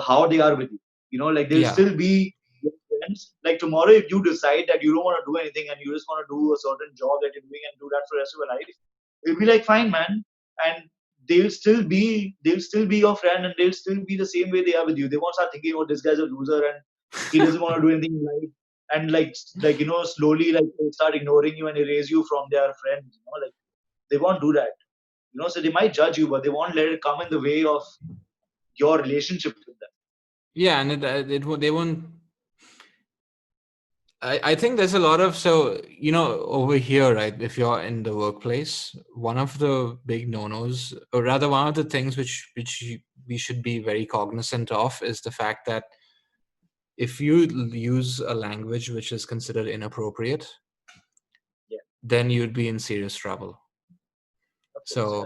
how they are with you. Like they'll Yeah. still be your friends. Like tomorrow, if you decide that you don't want to do anything and you just want to do a certain job that you're doing and do that for the rest of your life, It'll be like, fine, man, and they'll still be your friend, and they'll still be the same way they are with you. They won't start thinking, oh, this guy's a loser and he doesn't want to do anything in life, and slowly, like, they start ignoring you and erase you from their friends. Like, they won't do that. So they might judge you, but they won't let it come in the way of your relationship with them. Yeah, and they won't. I think there's a lot of, so, over here, right? If you're in the workplace, one of the big no-nos, or rather one of the things we should be very cognizant of, is the fact that if you use a language which is considered inappropriate, Yeah, then you'd be in serious trouble. of course. Yeah.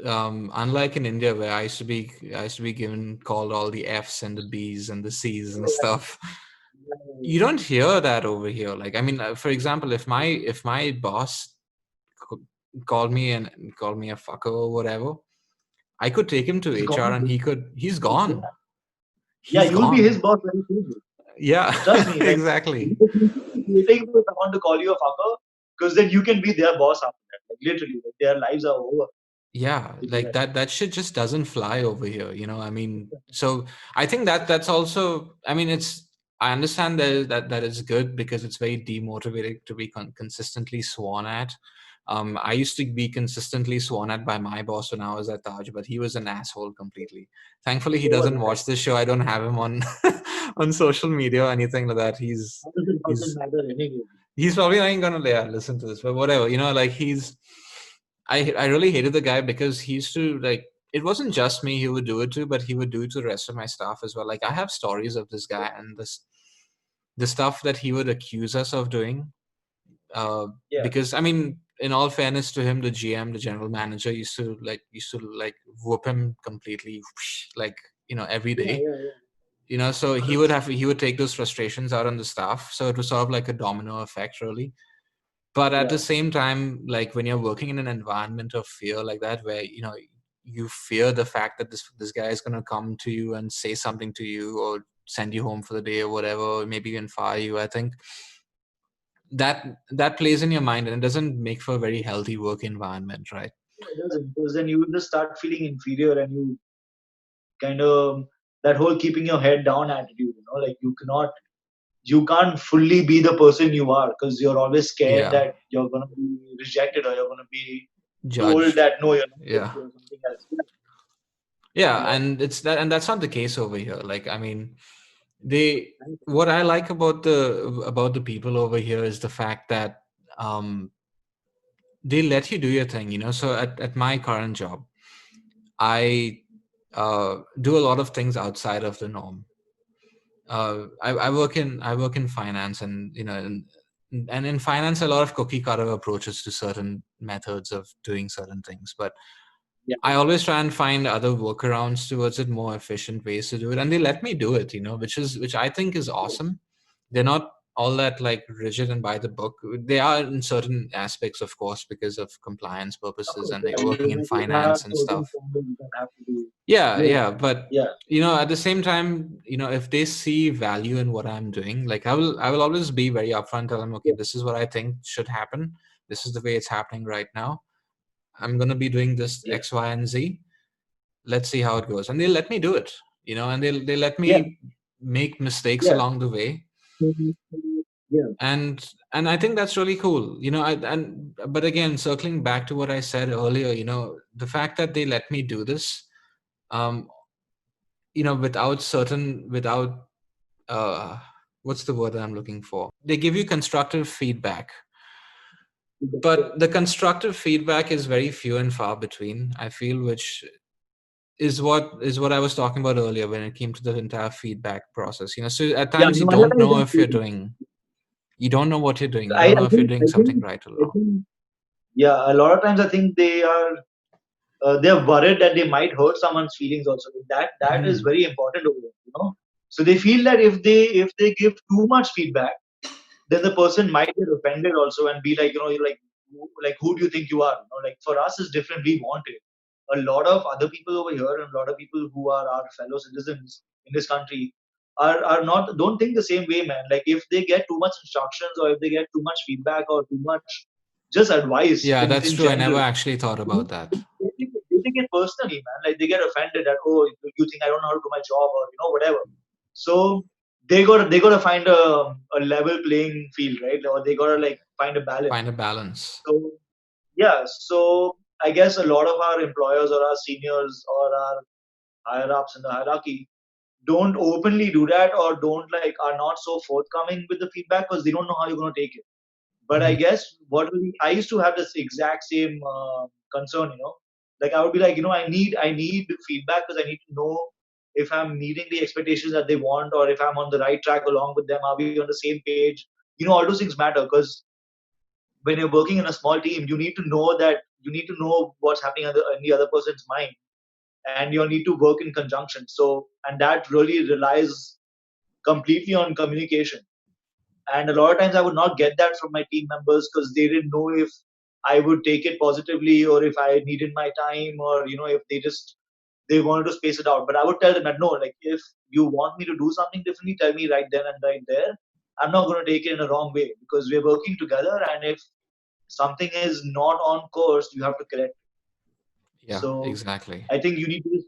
So, unlike in India, where I used to be given called all the F's and the B's and the C's and Yeah, stuff, yeah, you don't hear that over here. Like, I mean, for example, if my boss called me and called me a fucker or whatever, I could take him to he's HR gone. and he's gone. Yeah, He's you'll be his gone. boss very soon. Yeah, Trust me. Like, exactly. waiting for someone to call you a fucker, because then you can be their boss after that. Like, literally, like, their lives are over. Yeah, They do like that. that shit just doesn't fly over here, I mean, so I think that's also, I mean, I understand that is good because it's very demotivating to be consistently sworn at. I used to be consistently sworn at by my boss when I was at Taj, but he was an asshole completely. Thankfully, he doesn't watch this show. I don't have him on on social media or anything like that. Doesn't He's matter anyway. he's probably not even gonna, yeah, listen to this, but whatever, like I really hated the guy because he used to, like, it wasn't just me he would do it to, but he would do it to the rest of my staff as well. Like, I have stories of this guy and the stuff that he would accuse us of doing. Uh, Yeah, because, I mean, in all fairness to him, the GM, the general manager, used to whoop him completely, like, every yeah, day. yeah, yeah. So he would 100%. have he would take those frustrations out on the staff. So it was sort of like a domino effect, really. But at Yeah, the same time, like, when you're working in an environment of fear like that, where you fear the fact that this guy is going to come to you and say something to you, or send you home for the day or whatever, or maybe even fire you, I think that plays in your mind, and it doesn't make for a very healthy work environment, right? it doesn't, because then you will just start feeling inferior, and you kind of, that whole keeping your head down attitude. Like, you can't fully be the person you are, because you're always scared Yeah, that you're going to be rejected, or you're going to be told judged. that no, you're not Yeah, okay, or something else. yeah, Yeah. and that's not the case over here. Like, I mean, they what I like about the people over here is the fact that um they let you do your thing. So at my current job, I do a lot of things outside of the norm. I work in finance, and and in finance, a lot of cookie cutter approaches to certain methods of doing certain things. But Yeah. I always try and find other workarounds towards it, more efficient ways to do it, and they let me do it. Which I think is awesome. They're not all that, like, rigid and by the book. They are in certain aspects, of course, because of compliance Of purposes, course, and yeah, they're working in you have finance and certain stuff. standards that have to be Yeah, met. yeah, but Yeah, at the same time, if they see value in what I'm doing, like, I will always be very upfront, tell them, okay, yeah, this is what I think should happen. This is the way it's happening right now. I'm gonna be doing this yeah, X, Y, and Z. Let's see how it goes, and they'll let me do it. And they let yeah, me make mistakes yeah. along the way, Mhm. Yeah, and I think that's really cool. But again, circling back to what I said earlier, the fact that they let me do this, um, without uh, what's the word that I'm looking for? They give you constructive feedback, yeah, but the constructive feedback is very few and far between, I feel, which is what I was talking about earlier when it came to the entire feedback process. So at yeah. times you No, I don't realize know that if you're too. doing, you don't know what you're doing. You I, don't know I if you're think, doing I something think, right or I wrong. think, yeah. A lot of times, I think they're worried that they might hurt someone's feelings also. Like, that is Hmm. very important over here. So they feel that if they give too much feedback, then the person might get offended also, and be like, you're like, who do you think you are? Like, for us it's different. We want it. A lot of other people over here, and a lot of people who are our fellow citizens in this country, are not don't think the same way, man. Like, if they get too much instructions, or if they get too much feedback, or too much just advice Yeah, that's in true. I never general. actually thought about that. They take it personally, man. Like they get offended that, oh, you think I don't know how to do my job, or whatever. So they gotta find a level playing field, right? Or they gotta like find a balance. Find a balance. So yeah, so I guess a lot of our employers or our seniors or our higher ups in the hierarchy don't openly do that, or don't like are not so forthcoming with the feedback because they don't know how you're going to take it. But I Hmm. guess I used to have this exact same concern, like I would be like, I need feedback because I need to know if I'm meeting the expectations that they want, or if I'm on the right track along with them. Are we on the same page? All those things matter, because when you're working in a small team, you need to know what's happening in the other person's mind, and you need to work in conjunction. So, and that really relies completely on communication. And a lot of times I would not get that from my team members because they didn't know if I would take it positively, or if I needed my time, or if they wanted to space it out. But I would tell them that no, like if you want me to do something differently, tell me right then and right there. I'm not going to take it in a wrong way, because we're working together, and if something is not on course, you have to correct. Yeah, So exactly. I think you need to just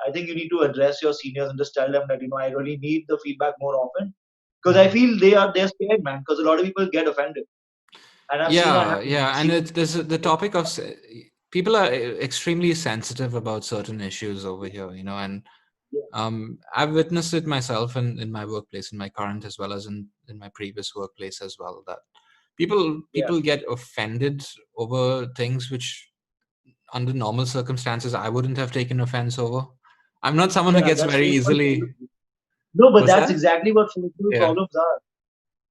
I think you need to address your seniors and just tell them that I really need the feedback more often, because I Hmm. feel they're scared, man. Because a lot of people get offended, and I've seen that Yeah, happen. yeah, and See, the topic of people are extremely sensitive about certain issues over here, and yeah, I've witnessed it myself in my workplace, in my current as well as in my previous workplace as well, that yeah, people get offended over things which under normal circumstances I wouldn't have taken offense over. I'm not someone who yeah. gets That's very first world easily. problem. No, but What's that's that? exactly what first world Yeah, problems are.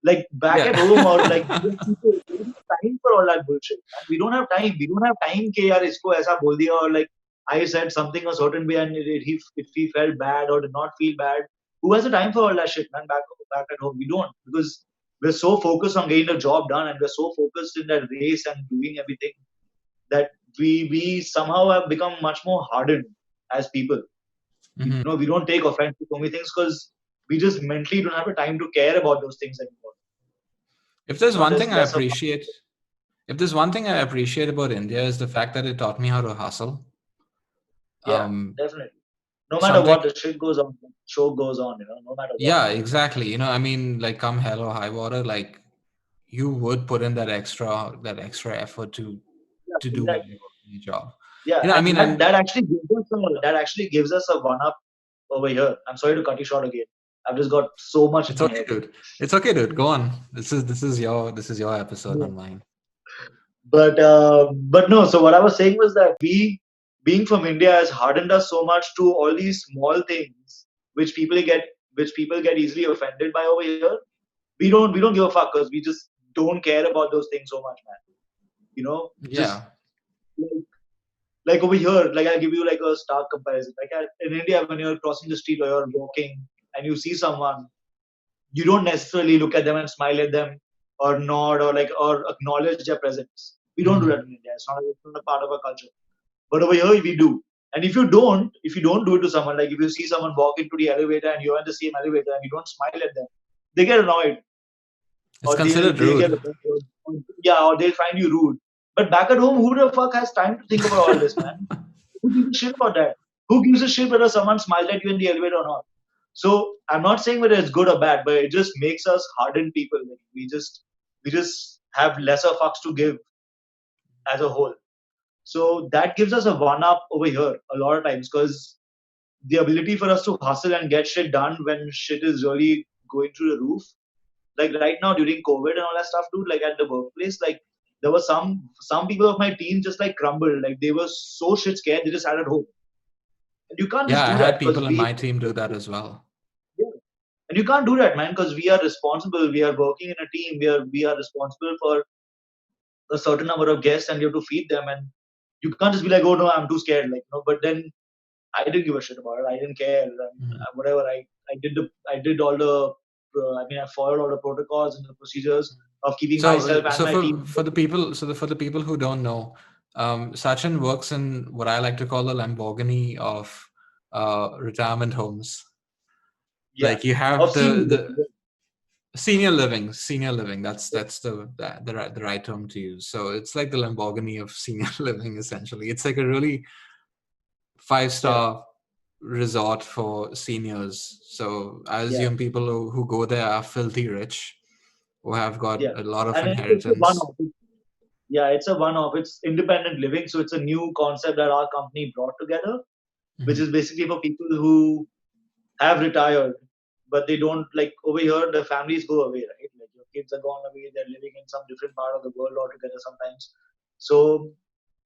Like back at home, or like yeah. Indian people, we don't have time for all that bullshit, man. We don't have time. We don't have time ke yaar isko aisa bol diya, or like I said something a certain way, and if he felt bad or did not feel bad. Who has the time for all that shit, man? Back at home, we don't, because we're so focused on getting the job done, and we're so focused in that race and doing everything, that we somehow have become much more hardened as people. Hmm. We don't take offense to so many things because we just mentally don't have the time to care about those things anymore. If there's one There's thing I less of. appreciate, if there's one thing I appreciate about India is the fact that it taught me how to hustle. Yeah, Um, definitely. No matter something what, the shit goes on, the show goes on, no matter what. Yeah, exactly. I mean, like come hell or high water, like you would put in that extra effort Yeah, to do well exactly. in your job. Yeah, I and mean, that, and that actually gives us a one up over here. I'm sorry to cut you short again. I've just got so much in it's my okay, head. dude. It's okay, dude. Go on. This is your episode, Yeah. not mine. But no. So what I was saying was that being from India has hardened us so much to all these small things which people get easily offended by over here. We don't give a fuck because we just don't care about those things so much, man. Just Yeah, like over here, like I'll give you like a stark comparison. Like in India, when you're crossing the street or you're walking and you see someone, you don't necessarily look at them and smile at them, or nod, or acknowledge their presence. We don't do that hmm, in India. It's not a part of our culture. But over here we do. And if you don't do it to someone, like if you see someone walk into the elevator and you're in the same elevator and you don't smile at them, they get annoyed, it's or they'll considered they'll get rude. offended. Yeah, or they'll find you rude. But back at home, who the fuck has time to think about all this, man? Who gives a shit about that? Who gives a shit whether someone smiled at you in the elevator or not? So I'm not saying whether it's good or bad, but it just makes us hardened people. Like, we just have lesser fucks to give as a whole. So that gives us a one up over here a lot of times, because the ability for us to hustle and get shit done when shit is really going through the roof. Like right now during COVID and all that stuff, dude, like at the workplace, like there were some people of my team just like crumbled. Like they were so shit scared they just sat at home. And you can't Yeah, just I do had that because people in my team do that as well. yeah. And you can't do that, man, because we are responsible. We are working in a team. We are responsible for a certain number of guests, and you have to feed them. And you can't just be like, oh no, I'm too scared. Like but then I didn't give a shit about it. I didn't care. And Mhm. whatever. I did all the. I followed all the protocols and the procedures of keeping myself and So my team. for the people who don't know, Sachin works in what I like to call the Lamborghini of retirement homes. Yeah, Like you of have senior. the senior living. That's the right term to use. So it's like the Lamborghini of senior living. Essentially, it's like a really Yeah, 5-star resort for seniors. So I yeah, assume people who go there are filthy rich, who have got yeah. a lot of And it's a inheritance. one-off. Yeah, it's a one-off. It's independent living, so it's a new concept that our company brought together, which Mhm. is basically for people who have retired, but they don't like over here. The families go away, right? Like your kids are gone away. They're living in some different part of the world altogether sometimes. So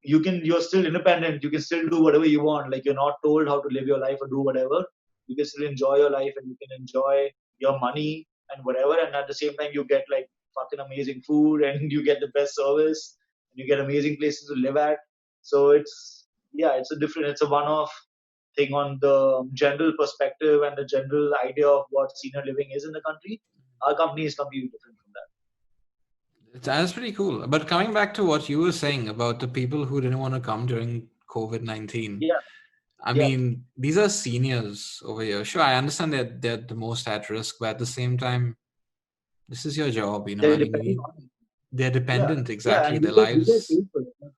you're still independent. You can still do whatever you want. Like you're not told how to live your life or do whatever. You can still enjoy your life and you can enjoy your money and whatever. And at the same time, you get like fucking amazing food and you get the best service and you get amazing places to live at. So it's a different, it's a one-off thing on the general perspective and the general idea of what senior living is in the country. Our company is completely different from that. That's pretty cool. But coming back to what you were saying about the people who didn't want to come during COVID-19, Yeah, I yeah. mean, these are seniors over here. Sure, I understand that they're the most at risk, but at the same time, this is your job, you know. They're I mean, dependent on us. they're Yeah, dependent, yeah, exactly. and Their we get lives, paid for it.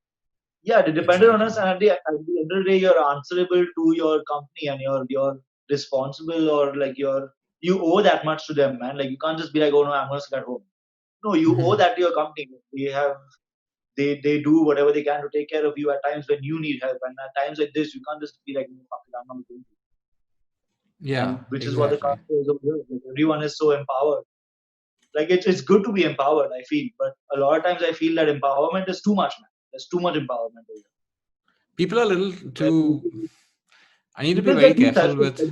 Yeah, they depended on exactly. us, and at the end of the day, you're answerable to your company, and you're responsible, or like you owe that much to them, man. Like you can't just be like, oh no, I'm gonna sit at home. No, you owe Hmm. that to your company. They do whatever they can to take care of you at times when you need help, and at times like this, you can't just be like, no, fuck it, I'm not going to. Yeah, And which is what the exactly. culture is over here. Like everyone is so empowered. Like it's good to be empowered, I feel, but a lot of times I feel that empowerment is too much, man. There's too much empowerment over here. People are a little Where too. I need to be people very get too careful selfish. with. Like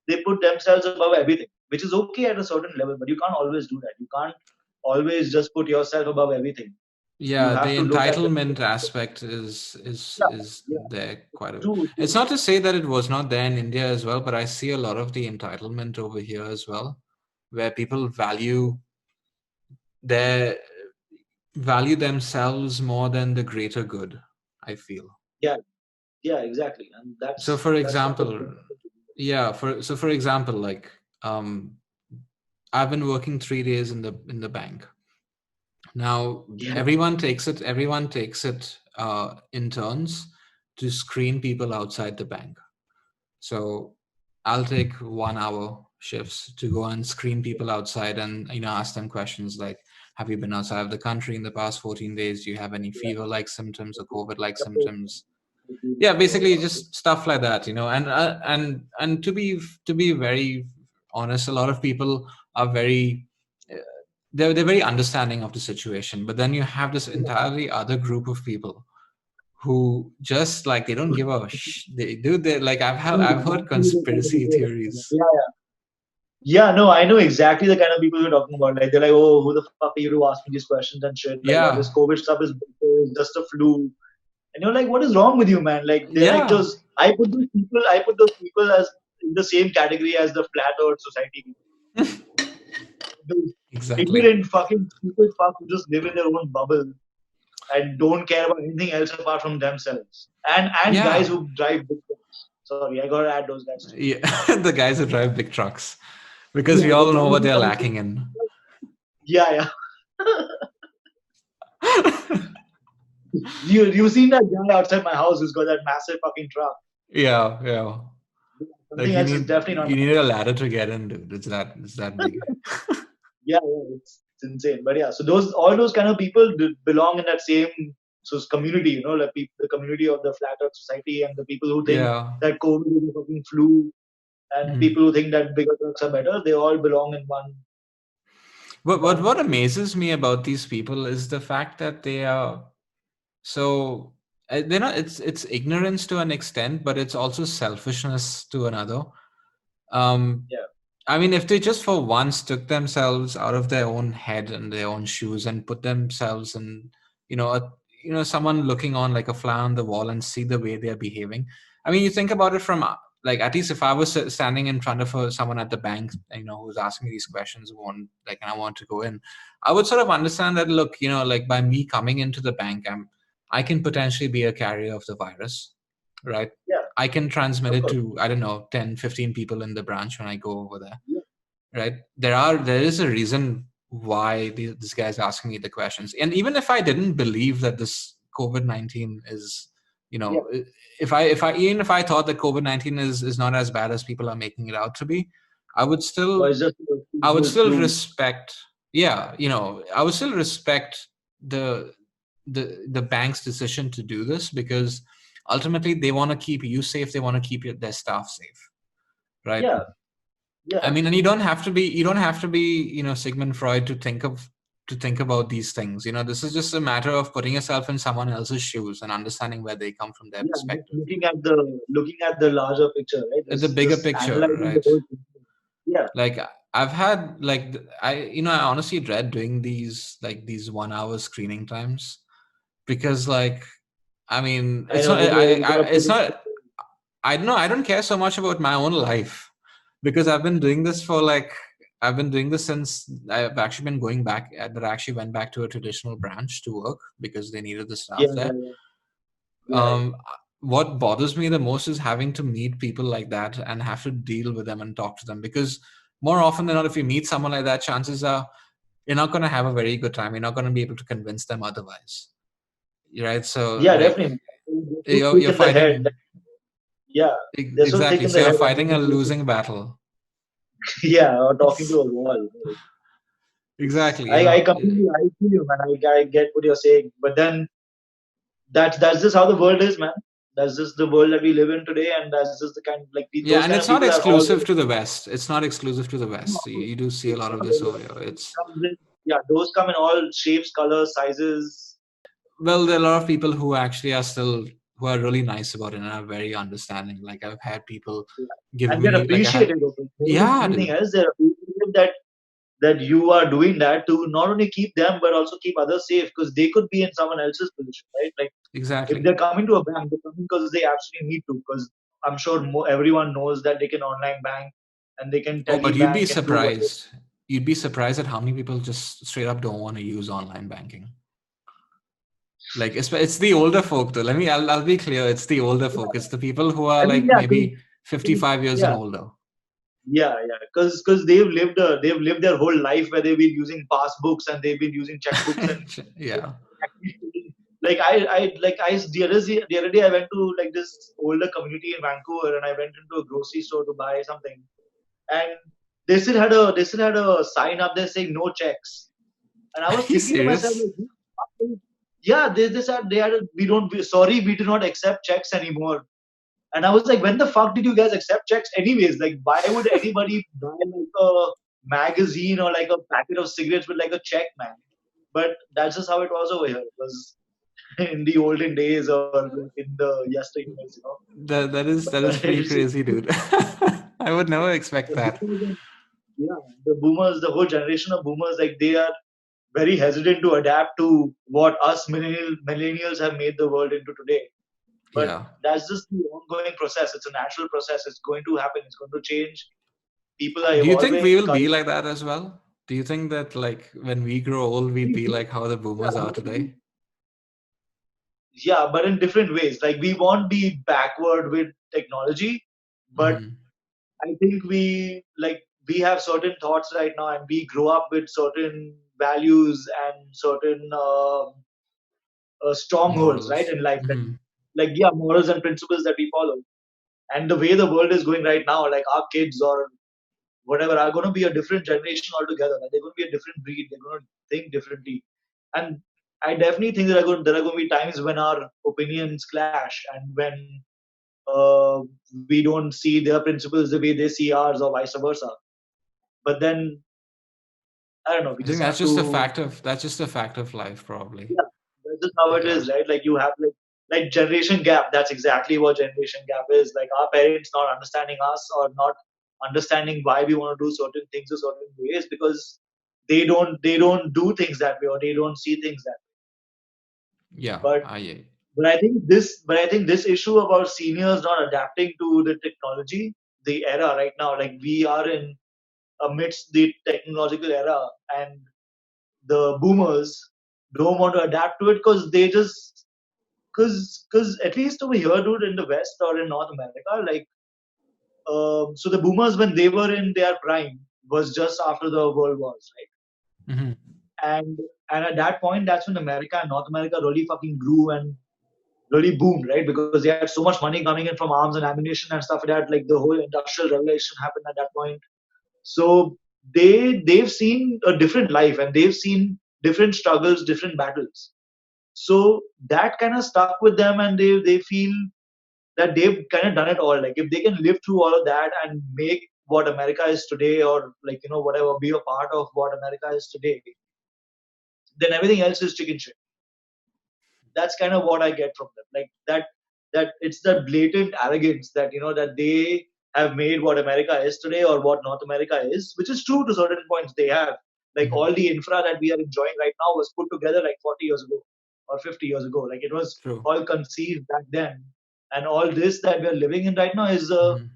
they put themselves above everything, which is okay at a certain level, but you can't always do that. You can't always just put yourself above everything. You Yeah, have the to look at the entitlement aspect is yeah, is yeah, there quite a bit. true, It's true. not to say that it was not there in India as well, but I see a lot of the entitlement over here as well, where people their value themselves more than the greater good, I feel. Yeah, yeah, exactly. And So that's for that's not the example, yeah, for example, like um I've been working 3 days in the bank. Now yeah, everyone takes it in turns to screen people outside the bank. So I'll take 1 hour shifts to go and screen people outside and ask them questions like, have you been outside of the country in the past 14 days? Do you have any yeah. fever like symptoms or COVID like Support symptoms? them. Yeah, basically just stuff like that, and to be very honest, a lot of people are very uh, they're very understanding of the situation, but then you have this entirely other group of people who just like they don't give a they do they like No, I've heard exactly the kind of conspiracy people you're talking about. theories. Yeah, yeah. Yeah, no, I know exactly the kind of people you're talking about. Like they're like, oh, who the fuck are you to ask me these questions and shit? Like, oh, this Yeah, COVID stuff is just a flu. And you're like, what is wrong with you, man? Like they're like yeah, just I put those people as in the same category as the flat earth society. Those exactly. ignorant fucking stupid fuck who just live in their own bubble and don't care about anything else apart from themselves. And guys Yeah, who drive big trucks. Sorry, I gotta add those guys too. yeah. The guys who drive big trucks, because we Yeah, the all know guys what who they're come lacking in. yeah, yeah. You seen that guy outside my house who's got that massive fucking truck? Yeah, yeah. Like Something else is definitely not you my need a ladder to get in, dude. It's that big. yeah, yeah, it's insane. But yeah, so those all those kind of people belong in that same community, like the community of the flat Earth society and the people who think Yeah. that COVID is a fucking flu and Mhm. people who think that bigger trucks are better. They all belong in What one group. amazes me about these people is the fact that they are so they're not. It's ignorance to an extent, but it's also selfishness to another. Um, Yeah, I mean, if they just for once took themselves out of their own head and their own shoes and put themselves in, someone looking on like a fly on the wall and see the way they're behaving. I mean, you think about it from like at least if I was standing in front of someone at the bank, who's asking me these questions, and I want to go in, I would sort of understand that. Look, like by me coming into the bank, I can potentially be a carrier of the virus, right? yeah, I can transmit of it course. to, I don't know, 10, 15 people in the branch when I go over there. Yeah, right? There is a reason why this guy's asking me the questions. And even if I didn't believe that this COVID-19 is, you Yeah. know, if I even if I thought that COVID-19 is not as bad as people are making it out to be, I would Or still it's just I would still gloom. respect, yeah, I would still respect the the bank's decision to do this, because ultimately they want to keep you safe, they want to keep their staff safe, right? Yeah. I Yeah. mean, and you don't have to be Sigmund Freud to think about these things. This is just a matter of putting yourself in someone else's shoes and understanding where they come from their Yeah. Just perspective. looking at the larger picture, right? The bigger Just picture, analyzing the right? whole thing. Yeah. Like I've had like I honestly dread doing these 1 hour screening times, because like I mean I it's know not you're gonna put it's in. not I don't know. I don't care so much about my own life, because I've been doing this since I've actually been going back. That I actually went back to a traditional branch to work because they needed the Yeah. staff Yeah. there. Yeah. Yeah. Um, what bothers me the most is having to meet people like that and have to deal with them and talk to them, because more often than not, if you meet someone like that, chances are you're not going to have a very good time. You're not going to be able to convince them otherwise, right? So Yeah. like Definitely. They're so you're thick in the head. fighting. Yeah. They're so thick Exactly. in So the you're head. fighting a losing battle. Yeah. Or talking to a wall. Exactly. I completely I feel you, man. I get what you're saying, but then that's just how the world is, man. That's just the world that we live in today, and that's just the kind like Yeah, those and kind it's of not people are exclusive always. to the West. It's not exclusive to the West. You do see a lot of this over here. It's Yeah, those come in all shapes, colors, sizes. Well, there are a lot of people who actually are still who are really nice about it and are very understanding. Like I've had people give And they're me like I had appreciative of it more than yeah, anything dude. else. They're appreciative that you are doing that to not only keep them but also keep others safe because they could be in someone else's position, right? Like if Exactly. they're coming to a bank, they're coming because they absolutely need to. Because I'm sure everyone knows that they can online bank and they can Oh, but you'd be telebank and do whatever. surprised. You'd be surprised at how many people just straight up don't want to use online banking. Like it's the older folk though. I'll be clear. It's the older folk. It's the people who are I mean, like yeah, maybe 55 years and yeah, older. yeah, because they've lived their whole life where they've been using passbooks and they've been using checkbooks and Yeah. the other day I went to like this older community in Vancouver and I went into a grocery store to buy something and they still had a sign up there saying no checks and I Are was you thinking to myself serious? like, yeah they had we don't sorry we do not accept checks anymore. And I was like, when the fuck did you guys accept checks anyways? Like, why would anybody buy like a magazine or like a packet of cigarettes with like a check, man? But that's just how it was over here. It was in the olden days or like in the yesteryears. That is But pretty it's just, crazy, dude. I would never expect the that. boomers, yeah, the boomers, the whole generation of boomers, like they are very hesitant to adapt to what us millennials have made the world into today. But Yeah. that's just the ongoing process. It's a natural process. It's going to happen. It's going to change. People are Do you think we evolving. will be like that as well? Do you think that like when we grow old, we'd be like how the boomers are today? Yeah, but in different ways. Like we won't be backward with technology, but Hmm. I think we have certain thoughts right now, and we grow up with certain values and certain strongholds, right, Morals. in life. Hmm. Like yeah, morals and principles that we follow. And the way the world is going right now, like our kids or whatever are going to be a different generation altogether. Like, they're going to be a different breed. They're going to think differently. And I definitely think there are going to be times when our opinions clash and when we don't see their principles the way they see ours or vice versa. But then I don't know. We I think just have to. that's just a fact of life, probably. Yeah, that's just how But it yeah, is, right? Like you have like generation gap. That's exactly what generation gap is. Like our parents not understanding us or not understanding why we want to do certain things a certain ways because they don't do things that way or they don't see things that way. yeah, But I but I think this issue about seniors not adapting to the technology, the era right now, like we are in amidst the technological era and the boomers don't want to adapt to it because they just because at least over here, dude, in the West or in North America, like so the boomers when they were in their prime, was just after the World Wars, right? Mm-hmm. And and at that point, that's when America and North America really fucking grew and really boomed, right? Because they had so much money coming in from arms and ammunition and stuff like that. Like the whole industrial revolution happened at that point. So they've seen a different life and they've seen different struggles, different battles. So that kind of stuck with them, and they feel that they've kind of done it all. Like if they can live through all of that and make what America is today, or like whatever, be a part of what America is today, then everything else is chicken shit. That's kind of what I get from them. Like that it's that blatant arrogance that that they have made what America is today or what North America is, which is true to certain points they have. Like Mm-hmm. all the infra that we are enjoying right now was put together like 40 years ago or 50 years ago. Like it was True. all conceived back then, and all this that we are living in right now Mm-hmm.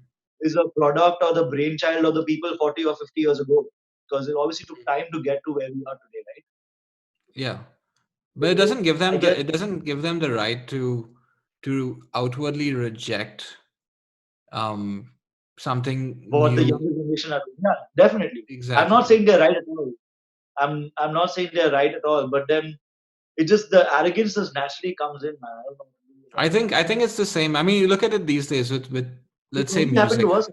is a product or the brainchild of the people 40 or 50 years ago, because it obviously took time to get to where we are today, right? Yeah, but it So doesn't give I them guess the right to outwardly reject um something what the new. younger generation are doing. Yeah, definitely. I'm not Exactly. saying they're right at all. I'm not saying they're right at all, but then it just the arrogance just naturally comes in, man. I don't know what to do with that. I think it's the same. I mean, you look at it these days with It let's say only happened music. to us.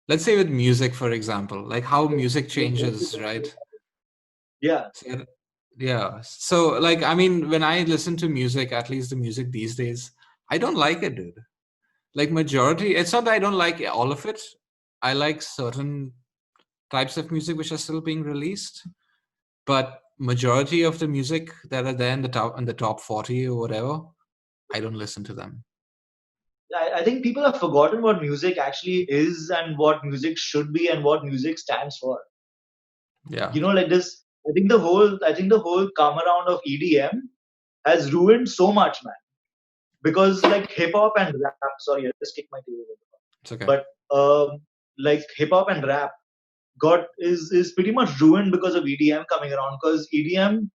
Let's say with music, for example, like how Yeah, music yeah, mostly changes, that. right? Yeah, So, yeah. So like I mean, when I listen to music, at least the music these days, I don't like it, dude. Like majority, it's not that I don't like all of it. I like certain types of music which are still being released, but majority of the music that are there in the top 40 or whatever, I don't listen to them. I think people have forgotten what music actually is and what music should be and what music stands for. Yeah. Like this. I think the whole come around of EDM has ruined so much, man. Because like hip hop and rap. Sorry, I just kicked my table. It's okay. But like hip hop and rap got is pretty much ruined because of EDM coming around. Because EDM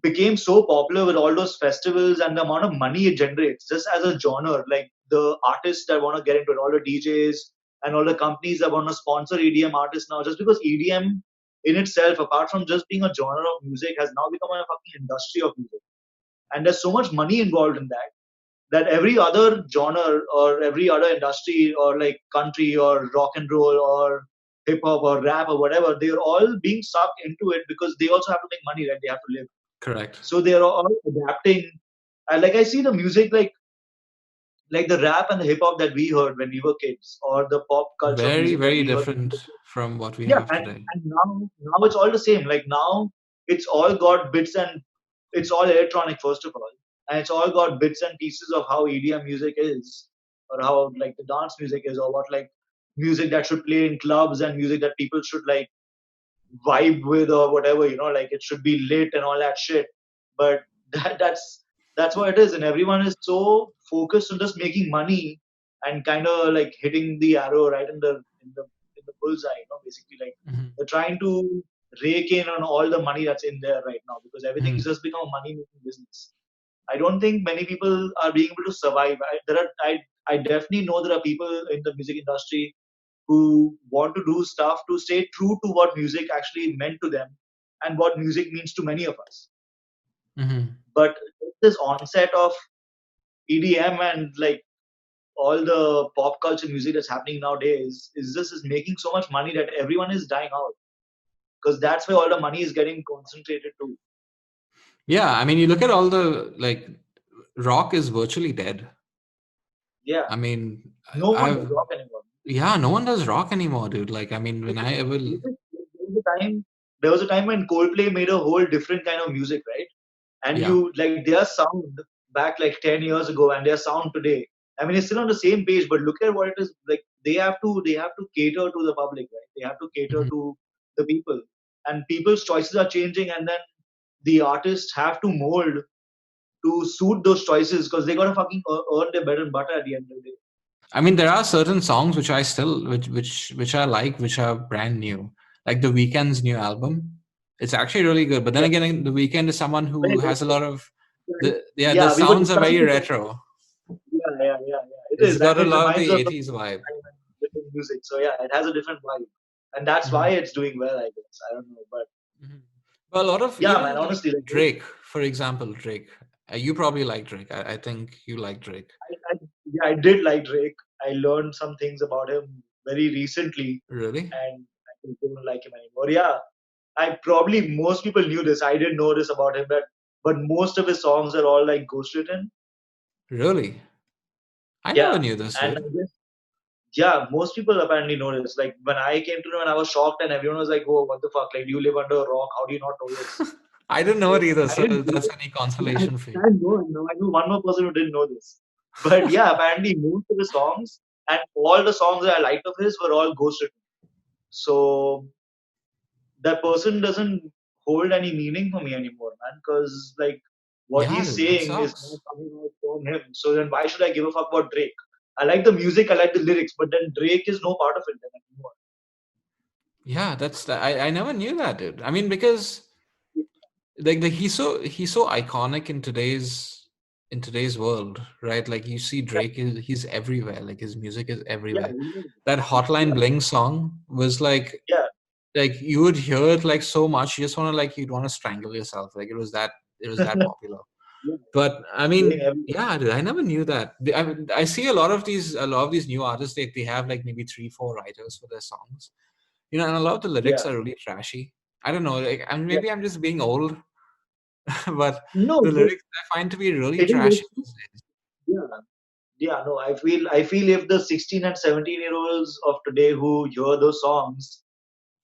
became so popular with all those festivals and the amount of money it generates just as a genre. Like the artists that want to get into it, all the DJs and all the companies that want to sponsor EDM artists now, just because EDM in itself, apart from just being a genre of music, has now become a fucking industry of music. And there's so much money involved in that every other genre or every other industry or like country or rock and roll or hip hop or rap or whatever, they're all being sucked into it because they also have to make money, right? They have to live. Correct. So they're all adapting. And like I see the music like the rap and the hip hop that we heard when we were kids, or the pop culture Very, music that very we heard when we different were kids. from what we Yeah, have today. and now it's all the same. Like now it's all got bits and it's all electronic first of all, and it's all got bits and pieces of how EDM music is, or how like the dance music is, or what like music that should play in clubs and music that people should like vibe with or whatever. Like it should be lit and all that shit. But that's what it is, and everyone is so focused on just making money and kind of like hitting the arrow right in the bullseye. Basically, like Hmm. they're trying to rake in on all the money that's in there right now because everything is Hmm. just become a money making business. I don't think many people are being able to survive. I definitely know there are people in the music industry who want to do stuff to stay true to what music actually meant to them and what music means to many of us. Hmm. But this onset of EDM and like all the pop culture music that's happening nowadays is making so much money that everyone is dying out because that's where all the money is getting concentrated to. Yeah, I mean, you look at all the like rock is virtually dead. Yeah, I mean, no one does I've rock anymore. yeah, no one does rock anymore, dude. Like, I mean, when I ever There was a time when Coldplay made a whole different kind of music, right? And yeah. you like their sound back like 10 years ago and their sound today, I mean it's still on the same page, but look at what it is. Like they have to cater to the public, right? They have to cater Mhm. to the people, and people's choices are changing, and then the artists have to mold to suit those choices because they gotta fucking earn their bread and butter at the end of the day. I mean, there are certain songs which I still which I like, which are brand new. Like The Weeknd's new album. It's actually really good. But then Yeah. again, The Weeknd is someone who Wait, has a lot of the yeah, we were sounds are discussing very this. retro. Yeah. It It's is, got and a it lot of reminds the us of 80s vibe. different music. So yeah, it has a different vibe. and that's why Mhm. it's doing well, I guess. I don't know, but Mhm. Well, a lot of yeah, man. even like Honestly, like Drake, for example, Drake. You probably like Drake. I think you like Drake. yeah, I did like Drake. I learned some things about him very recently, Really? and I don't like him anymore. Yeah, I probably most people knew this. I didn't know this about him, but most of his songs are all like ghostwritten. Really? I never Yeah, knew this, and I dude. guess yeah, most people apparently know this. Like when I came to know, and I was shocked, and everyone was like, "Oh, what the fuck? Like, do you live under a rock? How do you not know this?" I didn't know it Like, either, I so didn't know that's this. any Yeah, consolation for you. I know. I know one more person who didn't know this. But yeah, apparently most of the songs and all the songs that I liked of his were all ghostwritten. So that person doesn't hold any meaning for me anymore, man. Because like what Yeah, he's dude, that saying is not sucks. coming out from him. So then why should I give a fuck about Drake? I like the music, I like the lyrics, but then Drake is no part of it then anymore. Yeah, I never knew that, dude. I mean, because like he's so iconic in today's world, right? Like you see Drake he's everywhere. Like his music is Yeah, everywhere. yeah, That Hotline yeah, Bling song was yeah, like you would hear it like so much you just want to like you'd want to strangle yourself. Like it was that popular. yeah. But I Playing mean, everywhere. yeah, dude, I never knew that. I see a lot of these new artists. They have like maybe 3 4 writers for their songs, and a lot of the lyrics Yeah, are really trashy. I don't know, like, and yeah. maybe I'm just being old, but No, the but lyrics I find to be really it trashy is. these days. Yeah, yeah. No, I feel if the 16 and 17-year-olds of today who hear those songs,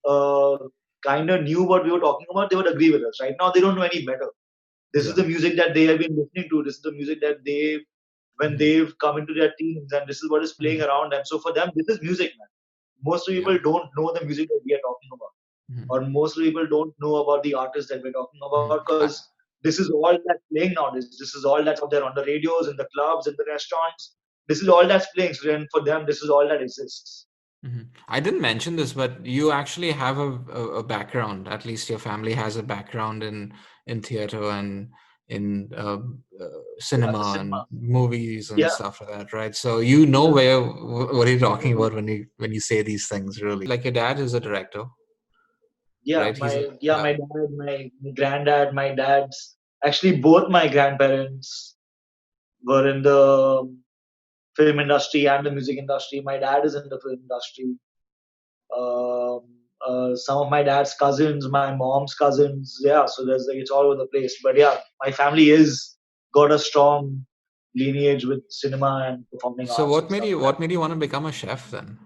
uh, kind of knew what we were talking about, they would agree with us. Right now, they don't know any better. This is Yeah. the music that they have been listening to. This is the music that they when Hmm. they've come into their teens, and this is what is playing Hmm. around them. So for them, this is music, man. Most Yeah. people don't know the music that we are talking about, Hmm. or most people don't know about the artists that we're talking about, Hmm. because this is all that's playing nowadays. This is all that's out there on the radios, in the clubs, in the restaurants. This is all that's playing. So then for them, this is all that exists. I didn't mention this, but you actually have a background. At least your family has a background in theater and in Yeah, the cinema cinema. and movies and Yeah, stuff like that, right? So you know yeah. what are you talking about when you say these things, really. Like your dad is a director, Yeah, right? He's a my dad, my granddad, my dad's actually both my grandparents were in the film industry and the music industry. My dad is in the film industry. Um, some of my dad's cousins, my mom's cousins. Yeah, so there's like it's all over the place. But yeah, my family is got a strong lineage with cinema and performing So arts and what made stuff you like what made you want to become a chef then?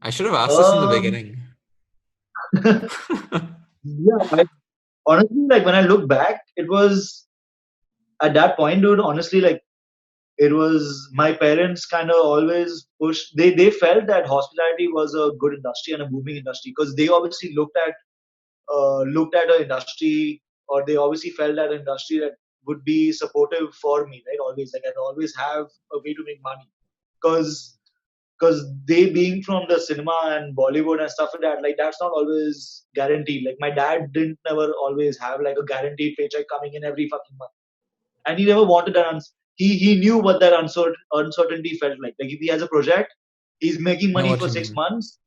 I should have that. asked this in the beginning. Yeah, honestly, like when I look back, it was at that point, dude. Honestly, like it was my parents kind of always pushed. They felt that hospitality was a good industry and a booming industry because they obviously looked at an industry, or they obviously felt that an industry that would be supportive for me, right? Always, like I'd always have a way to make money, because they being from the cinema and Bollywood and stuff like that, like that's not always guaranteed. Like my dad didn't never always have like a guaranteed paycheck coming in every fucking month, and he never wanted that. He knew what that uncertainty felt like. Like if he has a project, he's making Know money what for you six mean? months,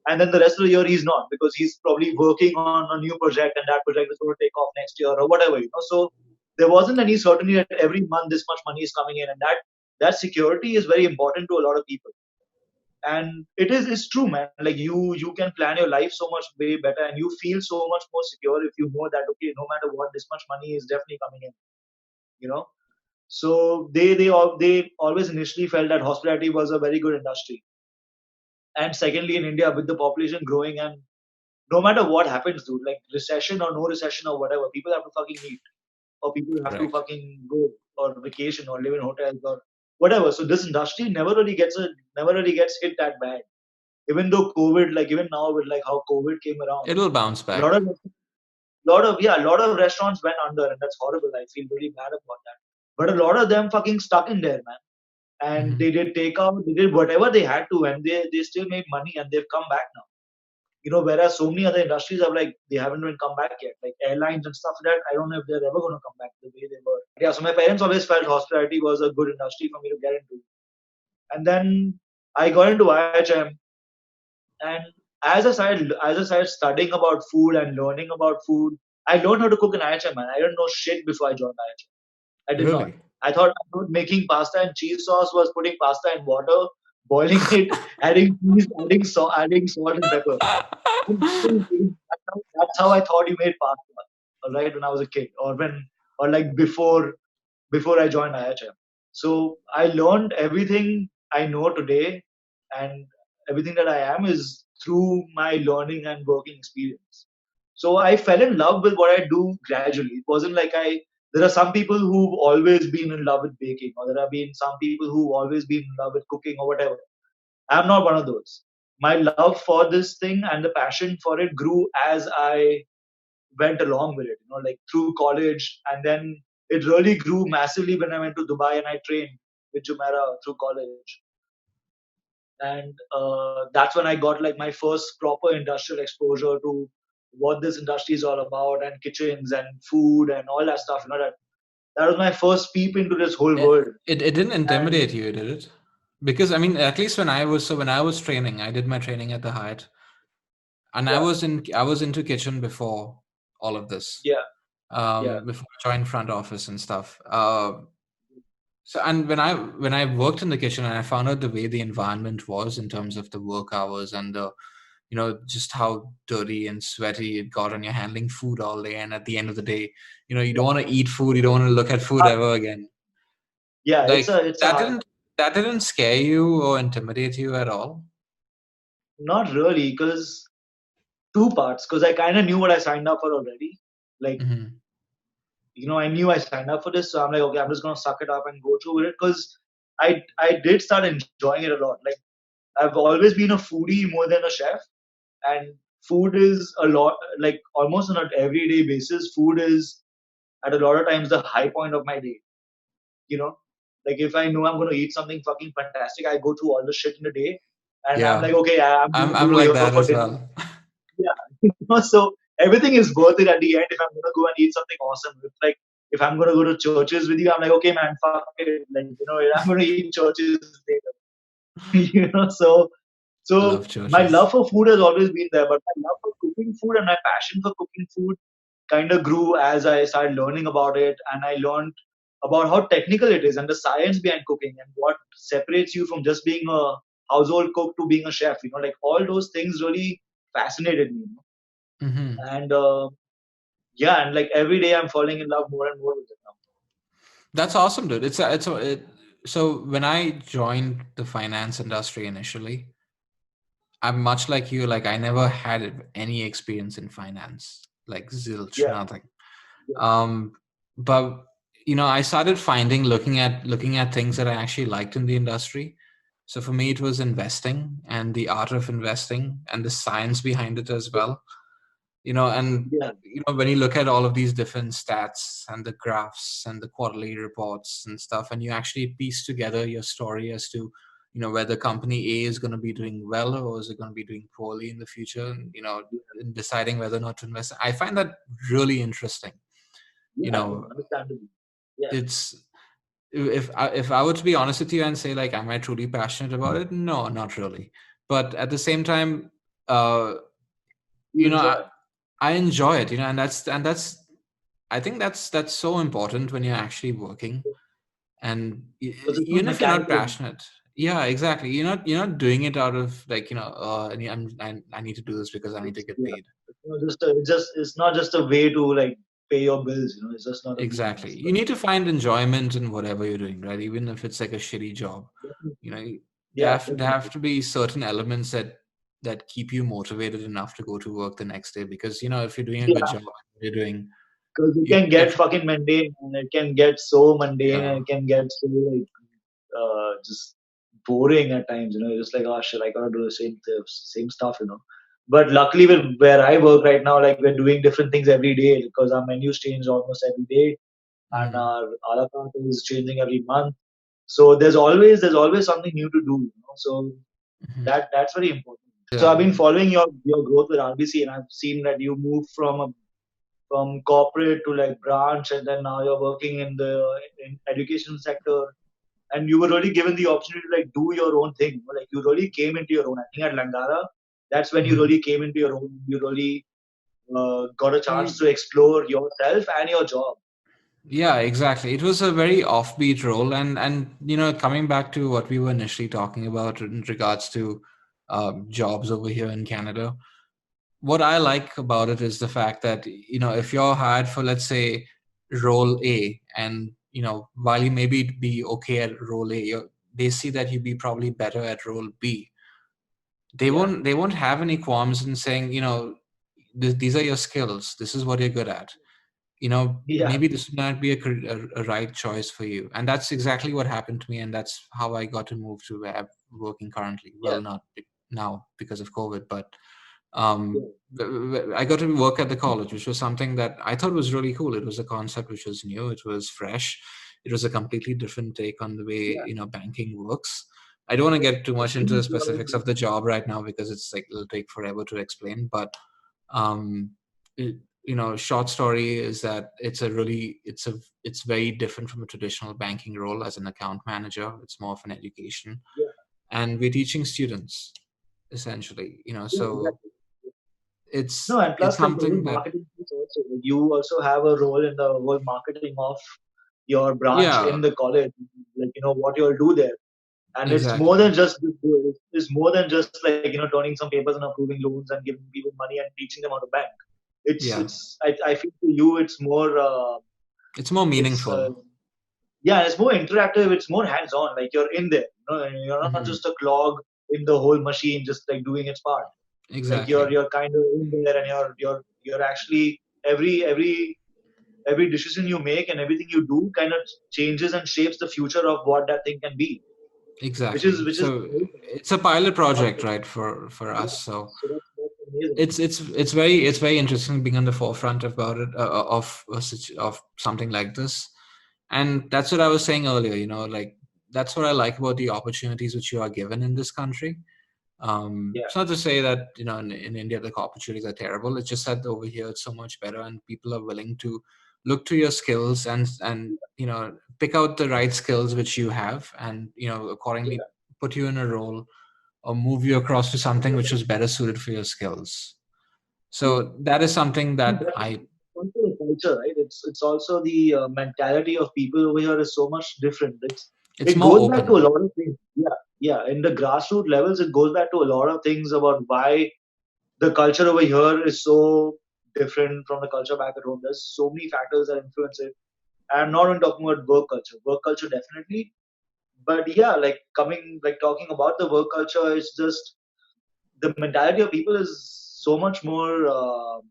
and then the rest of the year he's not, because he's probably working on a new project, and that project is going to take off next year or whatever, So there wasn't any certainty that every month this much money is coming in, and that security is very important to a lot of people. And it's true, man. Like you can plan your life so much way better, and you feel so much more secure if you know that, okay, no matter what, this much money is definitely coming in. You know, so they always initially felt that hospitality was a very good industry. And secondly, in India, with the population growing, and no matter what happens, dude, like recession or no recession or whatever, people have to fucking eat, or people have to Correct. fucking go or vacation or live in hotels or whatever. So this industry never really gets hit that bad. Even though COVID, like even now with like how COVID came around, It'll bounce a back. lot of restaurants went under, and that's horrible. I feel really bad about that. But a lot of them fucking stuck in there, man. And Hmm. they did takeout, they did whatever they had to, and they still made money, and they've come back now. Whereas so many other industries have like they haven't even come back yet, like airlines and stuff like that. I don't know if they're ever going to come back the way they were. Yeah, so my parents always felt hospitality was a good industry for me to get into, and then I got into IHM, And as I started studying about food and learning about food, I learned how to cook in IHM, man. I didn't know shit before I joined IHM. I did not. Really? I thought making pasta and cheese sauce was putting pasta in water, boiling it, adding cheese, adding salt and pepper. That's how I thought you made pasta, all right, when I was a kid, or like before I joined IHM. So I learned everything I know today, and everything that I am is through my learning and working experience. So I fell in love with what I do gradually. It wasn't like there are some people who've always been in love with baking, or there have been some people who've always been in love with cooking or whatever. I'm not one of those. My love for this thing and the passion for it grew as I went along with it, like through college. And then it really grew massively when I went to Dubai and I trained with Jumeirah through college. And that's when I got like my first proper industrial exposure to what this industry is all about, and kitchens and food and all that stuff. That was my first peep into this whole world. It didn't And intimidate you, did it? Because I mean, at least when I was training, I did my training at the Hyatt, and yeah, I was into kitchen before all of this. yeah, yeah, Before I joined front office and stuff. So and when I worked in the kitchen and I found out the way the environment was in terms of the work hours and the just how dirty and sweaty it got when you're handling food all day, and at the end of the day, you don't yeah. want to eat food, you don't want to look at food ever again. Yeah, it's Like a it's a that hard, didn't that didn't scare you or intimidate you at all? not really, because two parts, because I kind of knew what I signed up for already. Like, Hmm. I knew I signed up for this, so I'm like, okay, I'm just gonna suck it up and go through with it, because I did start enjoying it a lot. Like, I've always been a foodie more than a chef, and food is a lot, like almost on an everyday basis. Food is at a lot of times the high point of my day. You know, like if I know I'm gonna eat something fucking fantastic, I go through all the shit in the day, and I'm like, Yeah, okay, I'm I'm gonna I'm go like here that for as dinner. well. Yeah, so everything is worth it at the end if I'm gonna go and eat something awesome. It's like if I'm gonna go to churches with you, I'm like, okay, man, fuck it. Like, I'm gonna eat churches later. So Love my churches. love for food has always been there, but my love for cooking food and my passion for cooking food kind of grew as I started learning about it, and I learned about how technical it is and the science behind cooking and what separates you from just being a household cook to being a chef. Like all those things really fascinated me. Hmm. And yeah, and like every day I'm falling in love more and more with it now. That's awesome, dude. So when I joined the finance industry initially, I'm much like you. Like I never had any experience in finance, like zilch, Yeah, nothing. yeah, Um, but I started looking at things that I actually liked in the industry. So for me, it was investing and the art of investing and the science behind it as well. And yeah, when you look at all of these different stats and the graphs and the quarterly reports and stuff, and you actually piece together your story as to whether company A is going to be doing well or is it going to be doing poorly in the future, and in deciding whether or not to invest, I find that really interesting. you yeah. know Understandable. Yeah, it's if I were to be honest with you and say, like, am I truly passionate about it? No, not really. But at the same time, uh you you know enjoy I, it. I enjoy it, and that's I think that's so important when you're actually working. And Because it's not even if you're not mechanical anymore. passionate, yeah, exactly, you're not doing it out of like, I need to do this because I need to get Yeah, paid. it's not just a way to like pay your bills. It's just not a Exactly. means, You but need to find enjoyment in whatever you're doing, right? Even if it's like a shitty job. You know, there yeah, have there have definitely. to be certain elements that keep you motivated enough to go to work the next day, because if you're doing a good Yeah, job, you're doing because it you can get definitely, fucking mundane, and it can get so mundane, and yeah. it can get so like just boring at times. Just like, oh shit, I gotta do the same stuff. But luckily, with where I work right now, like we're doing different things every day because our menus change almost every day, and Hmm. our a la carte is changing every month. So there's always something new to do. So Hmm. that's very important. So Yeah. I've been following your growth with RBC, and I've seen that you moved from corporate to like branch, and then now you're working in the in education sector, and you were really given the opportunity to like do your own thing. Like you really came into your own. I think at Langara, That's when you Mhm. really came into your own. You really got a chance to explore yourself and your job. Yeah, exactly. It was a very offbeat role, and coming back to what we were initially talking about in regards to jobs over here in Canada, what I like about it is the fact that if you're hired for, let's say, role A, and while you maybe be okay at role A, they see that you be probably better at role B. They Yeah, won't have any qualms in saying, these are your skills. This is what you're good at. yeah, Maybe this might be a right choice for you. And that's exactly what happened to me. And that's how I got to move to where I'm working currently. yeah, Well, not now because of COVID, but yeah, I got to work at the college, which was something that I thought was really cool. It was a concept which was new. It was fresh. It was a completely different take on the way, yeah. banking works. I don't want to get too much into the Extremely specifics of challenging. the job right now because it's like it'll take forever to explain. But um, it, short story is that it's very different from a traditional banking role as an account manager. It's more of an education, Yeah, and we're teaching students essentially. yeah, So exactly. No, it's and it's plus like the whole something that marketing piece also. Like, you also have a role in the whole marketing of your branch in yeah, the college. Like what you'll do there, and it's more exactly, than just it's more than just like turning some papers and approving loans and giving people money and teaching them how to bank. yeah, I feel for you it's more it's more it's meaningful. yeah, it's more interactive. It's more hands on. Like you're in there. And you're not just Hmm. a clog in the whole machine, just like doing its part. Like Exactly, you're kind of in there, and you're actually every decision you make and everything you do kind of changes and shapes the future of what that thing can be, exactly. which is So amazing. it's a pilot Not project, right, for Yeah, us. So so that's amazing. it's very interesting being on the forefront about it, of something like this. And that's what I was saying earlier, like that's what I like about the opportunities which you are given in this country. Yeah, It's not to say that in India the opportunities are terrible. It's just that over here it's so much better, and people are willing to look to your skills and pick out the right skills which you have, and accordingly yeah. put you in a role or move you across to something which is Definitely. better suited for your skills. Yeah. So that is something No, that definitely. It's also the culture, right? It's also the mentality of people over here is so much different. it's It more goes back to a open. lot of things. Yeah, yeah. In the grassroots levels, it goes back to a lot of things about why the culture over here is so different from the culture back at home. There's so many factors that influence it. I'm not even talking about work culture. Work culture definitely, but yeah, like talking about the work culture is just the mentality of people is so much more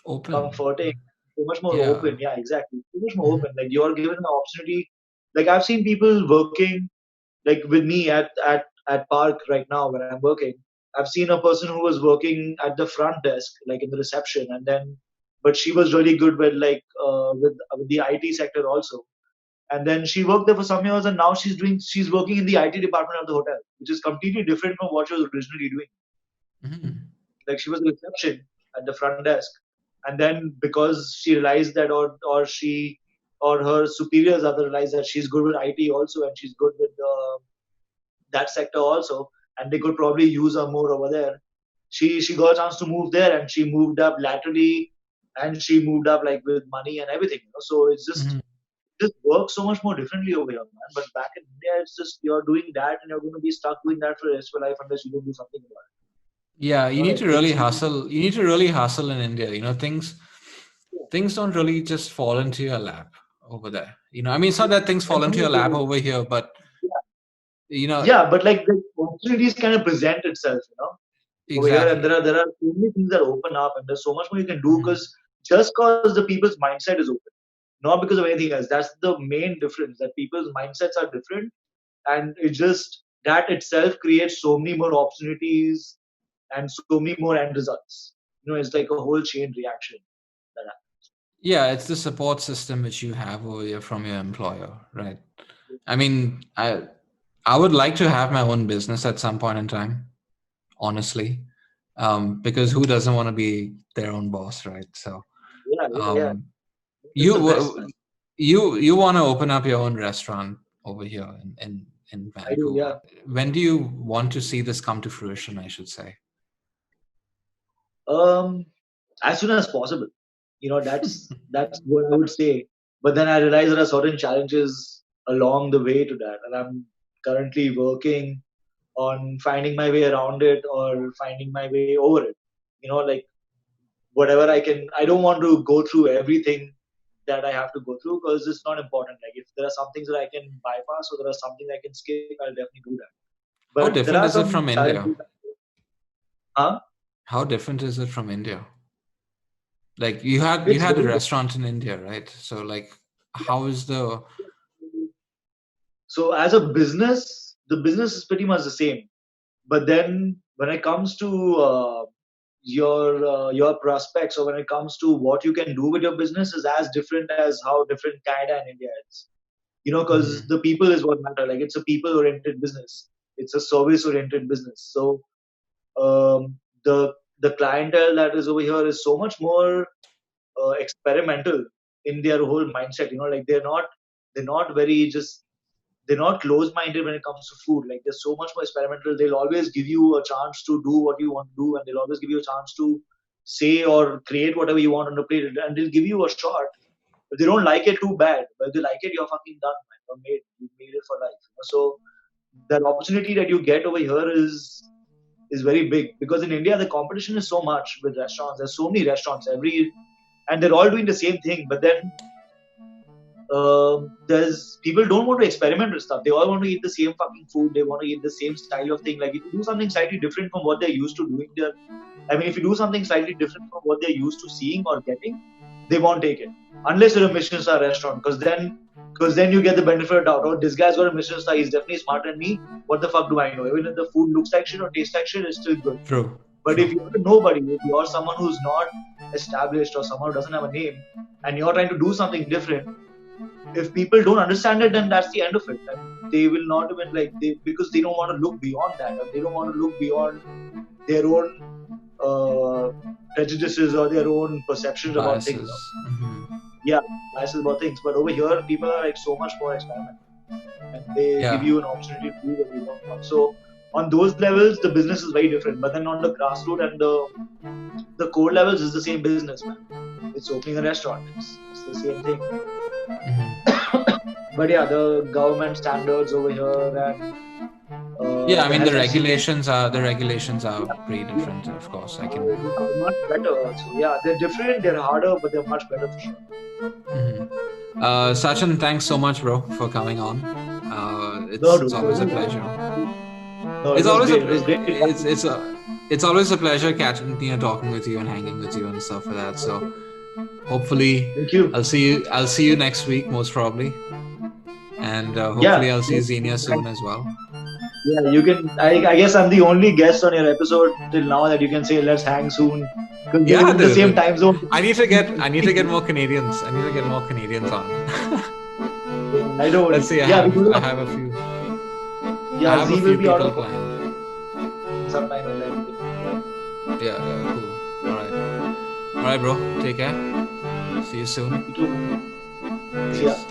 Open. comforting, so much more Yeah. open. Yeah, exactly. So much more Mhm. open. Like you're given an opportunity. Like I've seen people working like with me at Park right now where I'm working. I've seen a person who was working at the front desk, like in the reception, and then but she was really good with with the IT sector also. And then she worked there for some years, and now she's working in the IT department of the hotel, which is completely different from what she was originally doing. Mhm. Like she was a reception at the front desk, and then because she realized that, or her superiors other realized that she's good with IT also, and she's good with that sector also, and they could probably use her more over there. She got a chance to move there, and she moved up laterally, and she moved up like with money and everything. So it's Mhm. just works so much more differently over here, man. But back in India, it's just you're doing that, and you're going to be stuck doing that for the rest of your life unless you don't do something about it. Yeah, you need to really It's hustle. You need to really hustle in India. Things don't really just fall into your lap over there. I mean, it's not that things and fall into your lap over here, but yeah, you know yeah, but like the opportunities kind of present itself, over here, and exactly. there are so many things that open up, and there's so much more you can do Mhm. because just because the people's mindset is open, not because of anything else. That's the main difference. That people's mindsets are different, and it just that itself creates so many more opportunities and so many more end results. It's like a whole chain reaction that Yeah, it's the support system which you have over here from your employer, right? I mean, I would like to have my own business at some point in time, honestly, because who doesn't want to be their own boss, right? So, yeah, yeah, yeah. um, It's you the best, man. you want to open up your own restaurant over here in I do, Vancouver. yeah. When do you want to see this come to fruition, I should say? As soon as possible. That's what I would say. But then I realize there are certain challenges along the way to that, and I'm currently working on finding my way around it or finding my way over it. Like whatever I can. I don't want to go through everything that I have to go through because it's not important. Like if there are some things that I can bypass or there are something I can skip, I'll definitely do that. How But there different are is it some from India? challenges. Huh? How different is it from India? Like you had It's a very restaurant in India, right? So like, how is the So as a business, the business is pretty much the same. But then when it comes to your prospects, or when it comes to what you can do with your business, is as different as how different Canada and India is. Because Mhm. the people is what matter. Like it's a people oriented business. It's a service oriented business. So the clientele that is over here is so much more experimental in their whole mindset. Like they're not very just they're not closed-minded when it comes to food. Like they're so much more experimental. They'll always give you a chance to do what you want to do, and they'll always give you a chance to say or create whatever you want on the plate, and they'll give you a shot. If they don't like it, too bad. But if they like it, you're fucking done, man. You made it for life. So that opportunity that you get over here is very big because in India the competition is so much with restaurants. There's so many restaurants and they're all doing the same thing. But then there's people don't want to experiment with stuff. They all want to eat the same fucking food. They want to eat the same style of thing. Like if you do something slightly different from what they're used to doing, if you do something slightly different from what they're used to seeing or getting, they won't take it unless you're a Michelin star restaurant. Because then you get the benefit of doubt. Oh, this guy's got a Michelin star. He's definitely smarter than me. What the fuck do I know? Even if the food looks like shit or tastes like shit, it's still good. True, But if true. you're nobody, if you're someone who's not established or someone who doesn't have a name, and you're trying to do something different, if people don't understand it, then that's the end of it. And they will not even because they don't want to look beyond that, or they don't want to look beyond their own uh, prejudices or their own perceptions about things. Biases. Mhm. Yeah, biases about things. But over here, people are like so much more experimental, and they give Yeah. you an opportunity to do what you want. So on those levels, the business is very different. But then on the grassroots and the core levels, is the same business, man. It's opening a restaurant. It's the same thing. Mhm. But yeah, the government standards over here and Yeah, I the mean health and safety the regulations are pretty different, of course. I can. are much better also. Yeah, they're different, they're harder, but they're much better for sure. Mhm. Sachin, thanks so much, bro, for coming on. No, It's dude. always a pleasure. No, it It's was always a great. It was great. it's always a pleasure catching talking with you and hanging with you and stuff like that. So hopefully Thank you. I'll see you next week most probably, and hopefully Yeah. I'll see Xenia soon as well. Yeah, you can. I guess I'm the only guest on your episode till now that you can say let's hang soon because we're Yeah, in the same dude. time zone. I need to get more Canadians. I need to get more Canadians on. I don't Let's worry. see. Yeah, because I have a few. I yeah, have a Z will few be out people of planned. sometime in that. Yeah, yeah, cool. All right, bro. Take care. See you soon. You too. See ya. Peace.